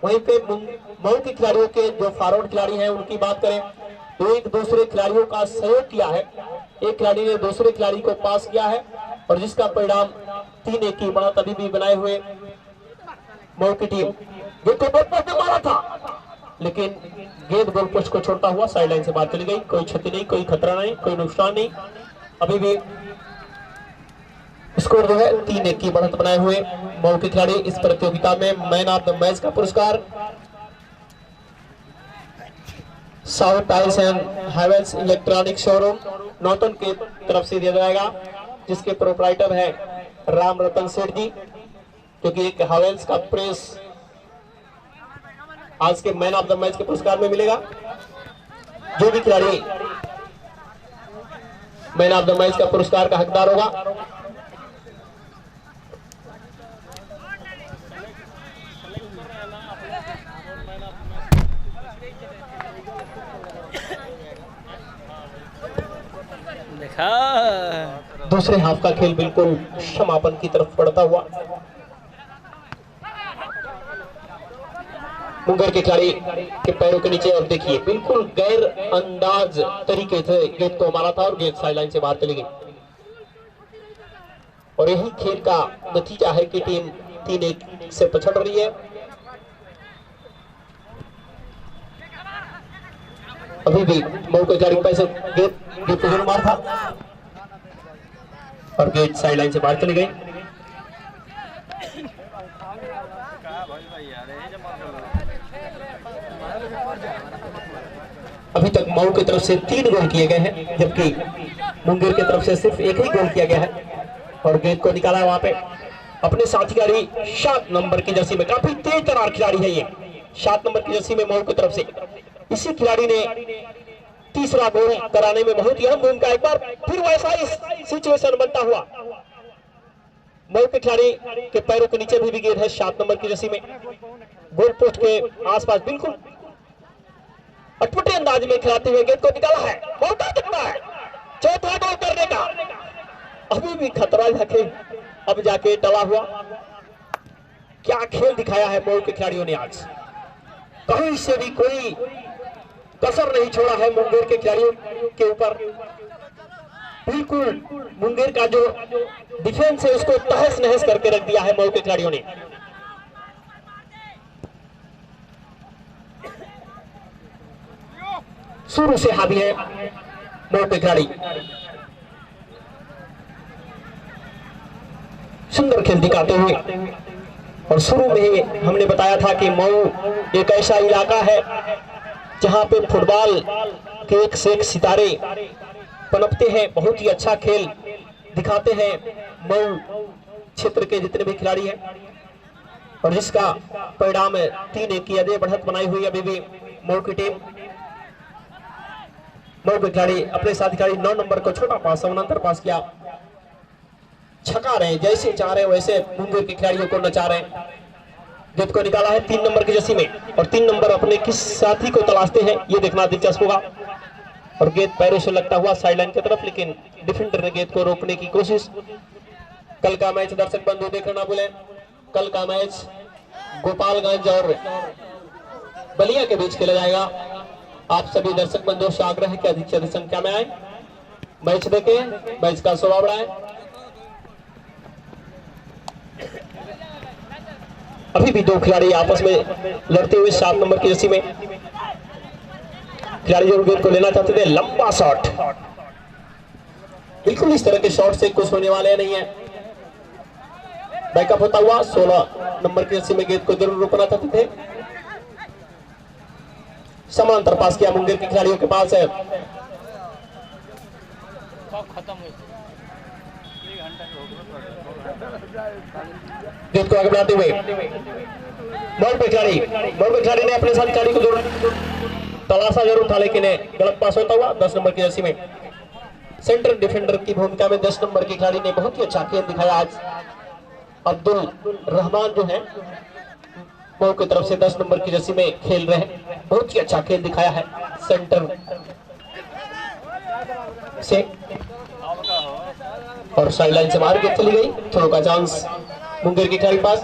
S1: वहीं पे मऊ के खिलाड़ियों के जो फॉरवर्ड खिलाड़ी हैं उनकी बात करें तो एक दूसरे खिलाड़ियों का सहयोग किया है। एक खिलाड़ी ने दूसरे खिलाड़ी को पास किया है और जिसका परिणाम 3-1 की बढ़त अभी भी बनाए हुए मऊ की टीम गेंद को गोल पोस्ट में मारा था लेकिन गेंद गोल पोस्ट को छोड़ता हुआ साइड लाइन से बाहर चली गई। कोई क्षति नहीं, कोई खतरा नहीं, कोई नुकसान नहीं। अभी भी स्कोर जो है 3-1 की बढ़त बनाए हुए मऊ के खिलाड़ी। इस प्रतियोगिता में मैन ऑफ द मैच का पुरस्कार south tiles and Havells electronic showroom Nautan की तरफ से दिया जाएगा जिसके प्रोप्राइटर है राम रतन सेठ जी जो कि एक हैवेल्स का प्रेस आज के मैन ऑफ द मैच के पुरस्कार में मिलेगा। जो भी खिलाड़ी मैन ऑफ द मैच का पुरस्कार का हकदार होगा दूसरे हाफ का खेल बिल्कुल समापन की तरफ बढ़ता हुआ मुंगेर के खिलाड़ी के पैरों के नीचे और देखिए बिल्कुल गैर अंदाज तरीके से गेंद को मारा था और गेंद साइडलाइन से बाहर चली गई और यही खेल का नतीजा है कि टीम 3-1 से पिछड़ रही है। अभी भी मऊ के खिलाड़ी पैसे गेंद को जरूर मार था और गेंद साइडलाइन से बाहर चली गई। अभी तक मऊ की तरफ से 3 गोल किए गए हैं जबकि मुंगेर की तरफ से सिर्फ एक ही गोल किया गया है और गेंद को निकाला है वहां पे अपने साथी खिलाड़ी 7 नंबर की जर्सी में। काफी तेज तरार खिलाड़ी है ये 7 नंबर की जर्सी में मऊ की तरफ से। इसी खिलाड़ी ने तीसरा गोल कराने में बहुत ही अहम भूमिका। एक बार फिर वैसा ही सिचुएशन बनता हुआ मऊ के खिलाड़ी के पैरों के नीचे भी गेंद है 7 नंबर की जर्सी में गोल पोस्ट के आसपास बिल्कुल अटपटे अंदाज में खिलाते हुए गेंद को निकाला है। बहुत दिखता है चौथा गोल करने का। अभी भी खतरा रखे अब जाके टला हुआ। क्या खेल दिखाया है मऊ के खिलाड़ियों ने आज। कहीं से भी कोई कसर नहीं छोड़ा है मुंगेर के खिलाड़ियों के ऊपर। बिल्कुल मुंगेर का जो डिफेंस है उसको तहस नहस करके रख दिया है मऊ के खिलाड़ियों ने। शुरू से हावी है मऊ के खिलाड़ी। सुंदर खेल दिखाते हुए और शुरू में ही हमने बताया था कि मऊ एक ऐसा इलाका है जहां पे फुटबॉल के एक से एक सितारे पनपते हैं। बहुत ही अच्छा खेल दिखाते हैं मऊ क्षेत्र के जितने भी खिलाड़ी हैं और जिसका परिणाम 3-1 की अजय बढ़त बनाई हुई अभी भी मऊ की टीम। मऊ के खिलाड़ी अपने साथी खिलाड़ी 9 नंबर को छोटा पास समानांतर पास किया। छका रहे जैसे चाह रहे वैसे मुंगेर के खिलाड़ियों को नचा रहे। गेंद को निकाला है 3 नंबर की जर्सी में और 3 नंबर अपने किस साथी को तलाशते हैं ये देखना दिलचस्प होगा। और गेंद पैरों से लगता हुआ साइडलाइन की तरफ लेकिन डिफेंडर ने गेंद को रोकने की कोशिश। कल का मैच दर्शक बंधु देखना ना भूलें। कल का मैच गोपालगंज और बलिया के बीच खेला जाएगा। आप सभी दर्शक बंधुओं से आग्रह है कि अधिक से अधिक संख्या में आए, मैच देखें, मैच का शोभा बढ़ाएं। अभी भी 2 खिलाड़ी आपस में लड़ते हुए 7 नंबर की जर्सी में खिलाड़ी जो गेंद को लेना चाहते थे। लंबा शॉट, बिल्कुल इस तरह के शॉट से कुछ होने वाले नहीं है। बैकअप होता हुआ 16 नंबर की जर्सी में गेंद को जरूर रोकना चाहते थे। समानांतर पास किया मुंगेर के खिलाड़ियों के पास है। गेंद को आगे बढ़ाते हुए मऊ के खिलाड़ी ने अपने साथ खिलाड़ी को जरूर तलाशा जरूर था लेकिन गलत पास होता हुआ 10 नंबर की जर्सी में सेंटर डिफेंडर की भूमिका में 10 नंबर के खिलाड़ी ने बहुत ही अच्छा खेल दिखाया आज। अब्दुल रहमान जो है मऊ की तरफ से 10 नंबर की जर्सी में खेल रहे हैं, बहुत ही अच्छा खेल दिखाया है सेंटर से, और साइड लाइन से बाहर गेंद चली गई। थ्रो का चांस मुंगेर के खिलाड़ी पास,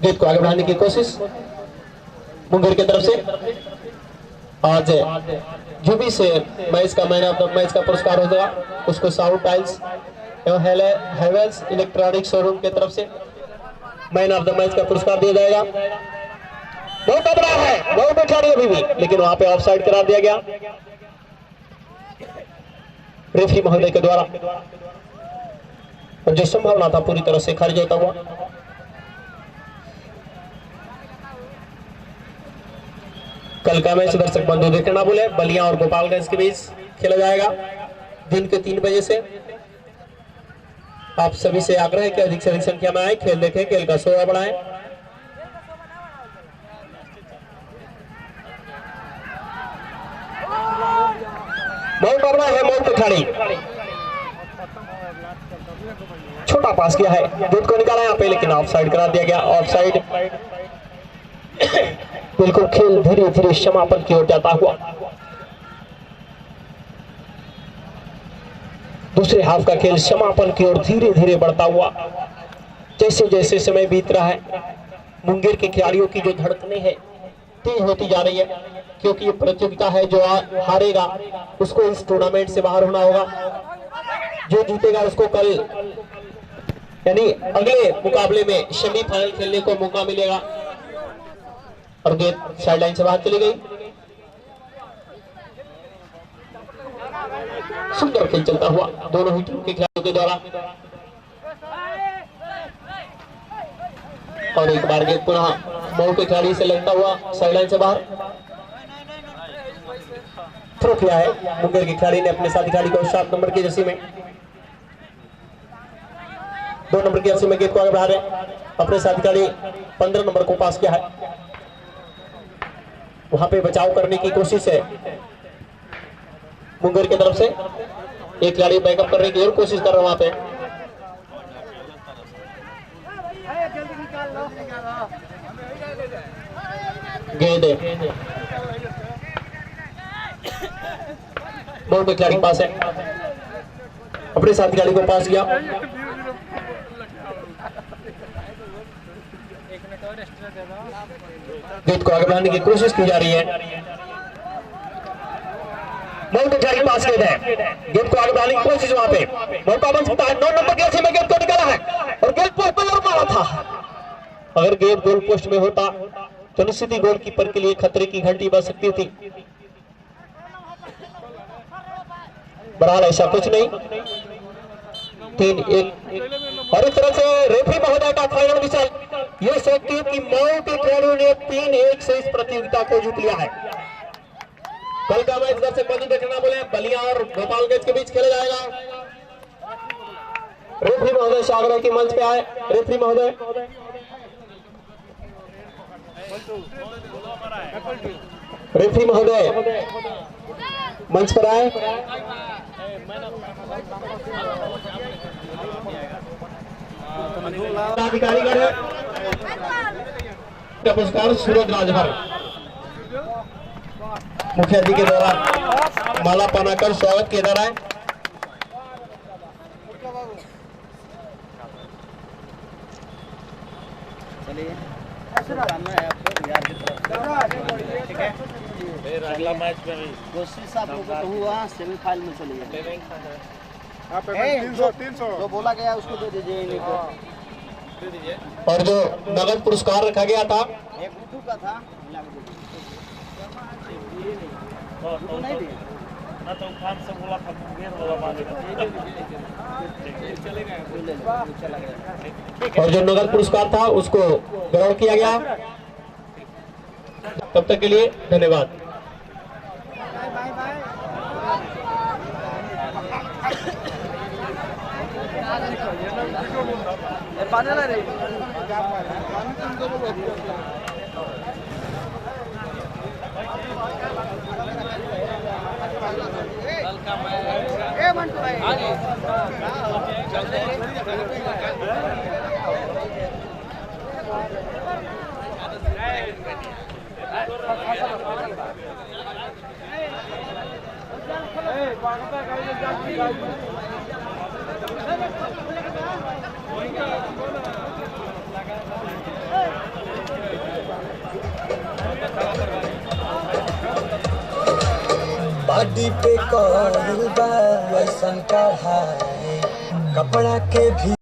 S1: गेंद को आगे बढ़ाने की कोशिश मुंगेर की तरफ से। आज जो भी से मैच का मैन ऑफ द मैच का पुरस्कार होगा उसको साउथ टाइल्स एवं हेवेल्स इलेक्ट्रॉनिक शोरूम की तरफ से मैन ऑफ द मैच का पुरस्कार दिया जाएगा। बहुत बड़ा है, बहुत खिलाड़ी अभी भी, लेकिन वहां पे ऑफ साइड करार दिया गया रेफरी महोदय के द्वारा, और जो संभावना था पूरी तरह से खारिज होता हुआ। कल का मैच दर्शक बंधु देखना भूले, बलिया और गोपालगंज के बीच खेला जाएगा दिन के 3 बजे से। आप सभी से आग्रह है कि अधिक से अधिक संख्या में आए, खेल देखें, खेल का शोभा बढ़ाएं। बहुत बड़ा है मऊ खिलाड़ी, छोटा पास किया है, दूध को निकाला यहाँ पे, लेकिन ऑफ साइड करा दिया गया। ऑफ साइड बिल्कुल खेल धीरे धीरे समापन की ओर जाता हुआ। दूसरे हाफ का खेल समापन की ओर धीरे धीरे बढ़ता हुआ। जैसे जैसे समय बीत रहा है मुंगेर के खिलाड़ियों की जो धड़कनें हैं तेज होती जा रही है, क्योंकि ये प्रतियोगिता है। जो हारेगा उसको इस टूर्नामेंट से बाहर होना होगा, जो जीतेगा उसको कल यानी अगले मुकाबले में सेमीफाइनल खेलने को मौका मिलेगा। और गेंद साइड लाइन से बाहर चली गई। सुंदर खेल चलता हुआ दोनों ही टीम के खिलाड़ियों के द्वारा, और एक बार गेंद पुनः मऊ के खिलाड़ी से लगता हुआ साइड लाइन से बाहर। थ्रो किया है मुंगेर के खिलाड़ी ने अपने साथी खिलाड़ी को 7 नंबर की जर्सी में, 2 नंबर की जर्सी में गेंद को आगे बढ़ा रहे। अपने साथी खिलाड़ी 15 नंबर को पास किया है, वहां पे बचाव करने की कोशिश है मुंगेर की तरफ से। एक खिलाड़ी बैकअप करने की और कोशिश कर रहा है वहां पे। गेंद मऊ के खिलाड़ी पास है, अपने साथी खिलाड़ी को पास किया। गेंद को आगे बढ़ाने की कोशिश की जा रही है, मऊ के खिलाड़ी पास गेंद है, गेंद को आगे बढ़ाने की कोशिश वहां पे मौका बन सकता है। 9 नंबर की जर्सी में गेंद को निकाला है और गेंद पोस्ट पर जरूर मारा था। अगर गेंद गोल पोस्ट में होता तो निश्चित ही गोलकीपर के लिए खतरे की घंटी बज सकती थी। बहरहाल ऐसा कुछ नहीं। 3-1 और इस तरह से रेफरी महोदय का फाइनल विषय ये सोचती है कि मऊ के खिलाड़ियों ने 3-1 से इस प्रतियोगिता को जीत लिया है। कल का मैच दर्शक बंधु देखना बोले, बलिया और गोपालगंज के बीच खेला जाएगा। रेफरी महोदय से आग्रह की मंच पे आए। रेफरी महोदय, रेफरी महोदय मंच पर आए। अधिकारीगण का पुरस्कार सूरज राजभर मुखिया जी के द्वारा माला पहनाकर स्वागत किया जा रहा है।
S3: अगला मैच में
S4: कोशिश आप लोगों को हुआ सेमीफाइनल में चलिए।
S5: 300
S4: जो बोला गया उसको दे दीजिए इन्हीं को।
S1: और जो नगद पुरस्कार रखा गया था
S4: एक गुड्डू का था, गुड्डू नहीं दिया
S3: ना, तो खान से बोला था मुंगेर वाला मांगेगा,
S4: चला गया।
S1: और जो नगद पुरस्कार था उसको ग्रहण किया गया। तब तक के लिए धन्यवाद।
S4: रे ए मंटू भाई
S5: बॉडी पे कॉल बा वैसन कढ़ाई कपड़ा के भी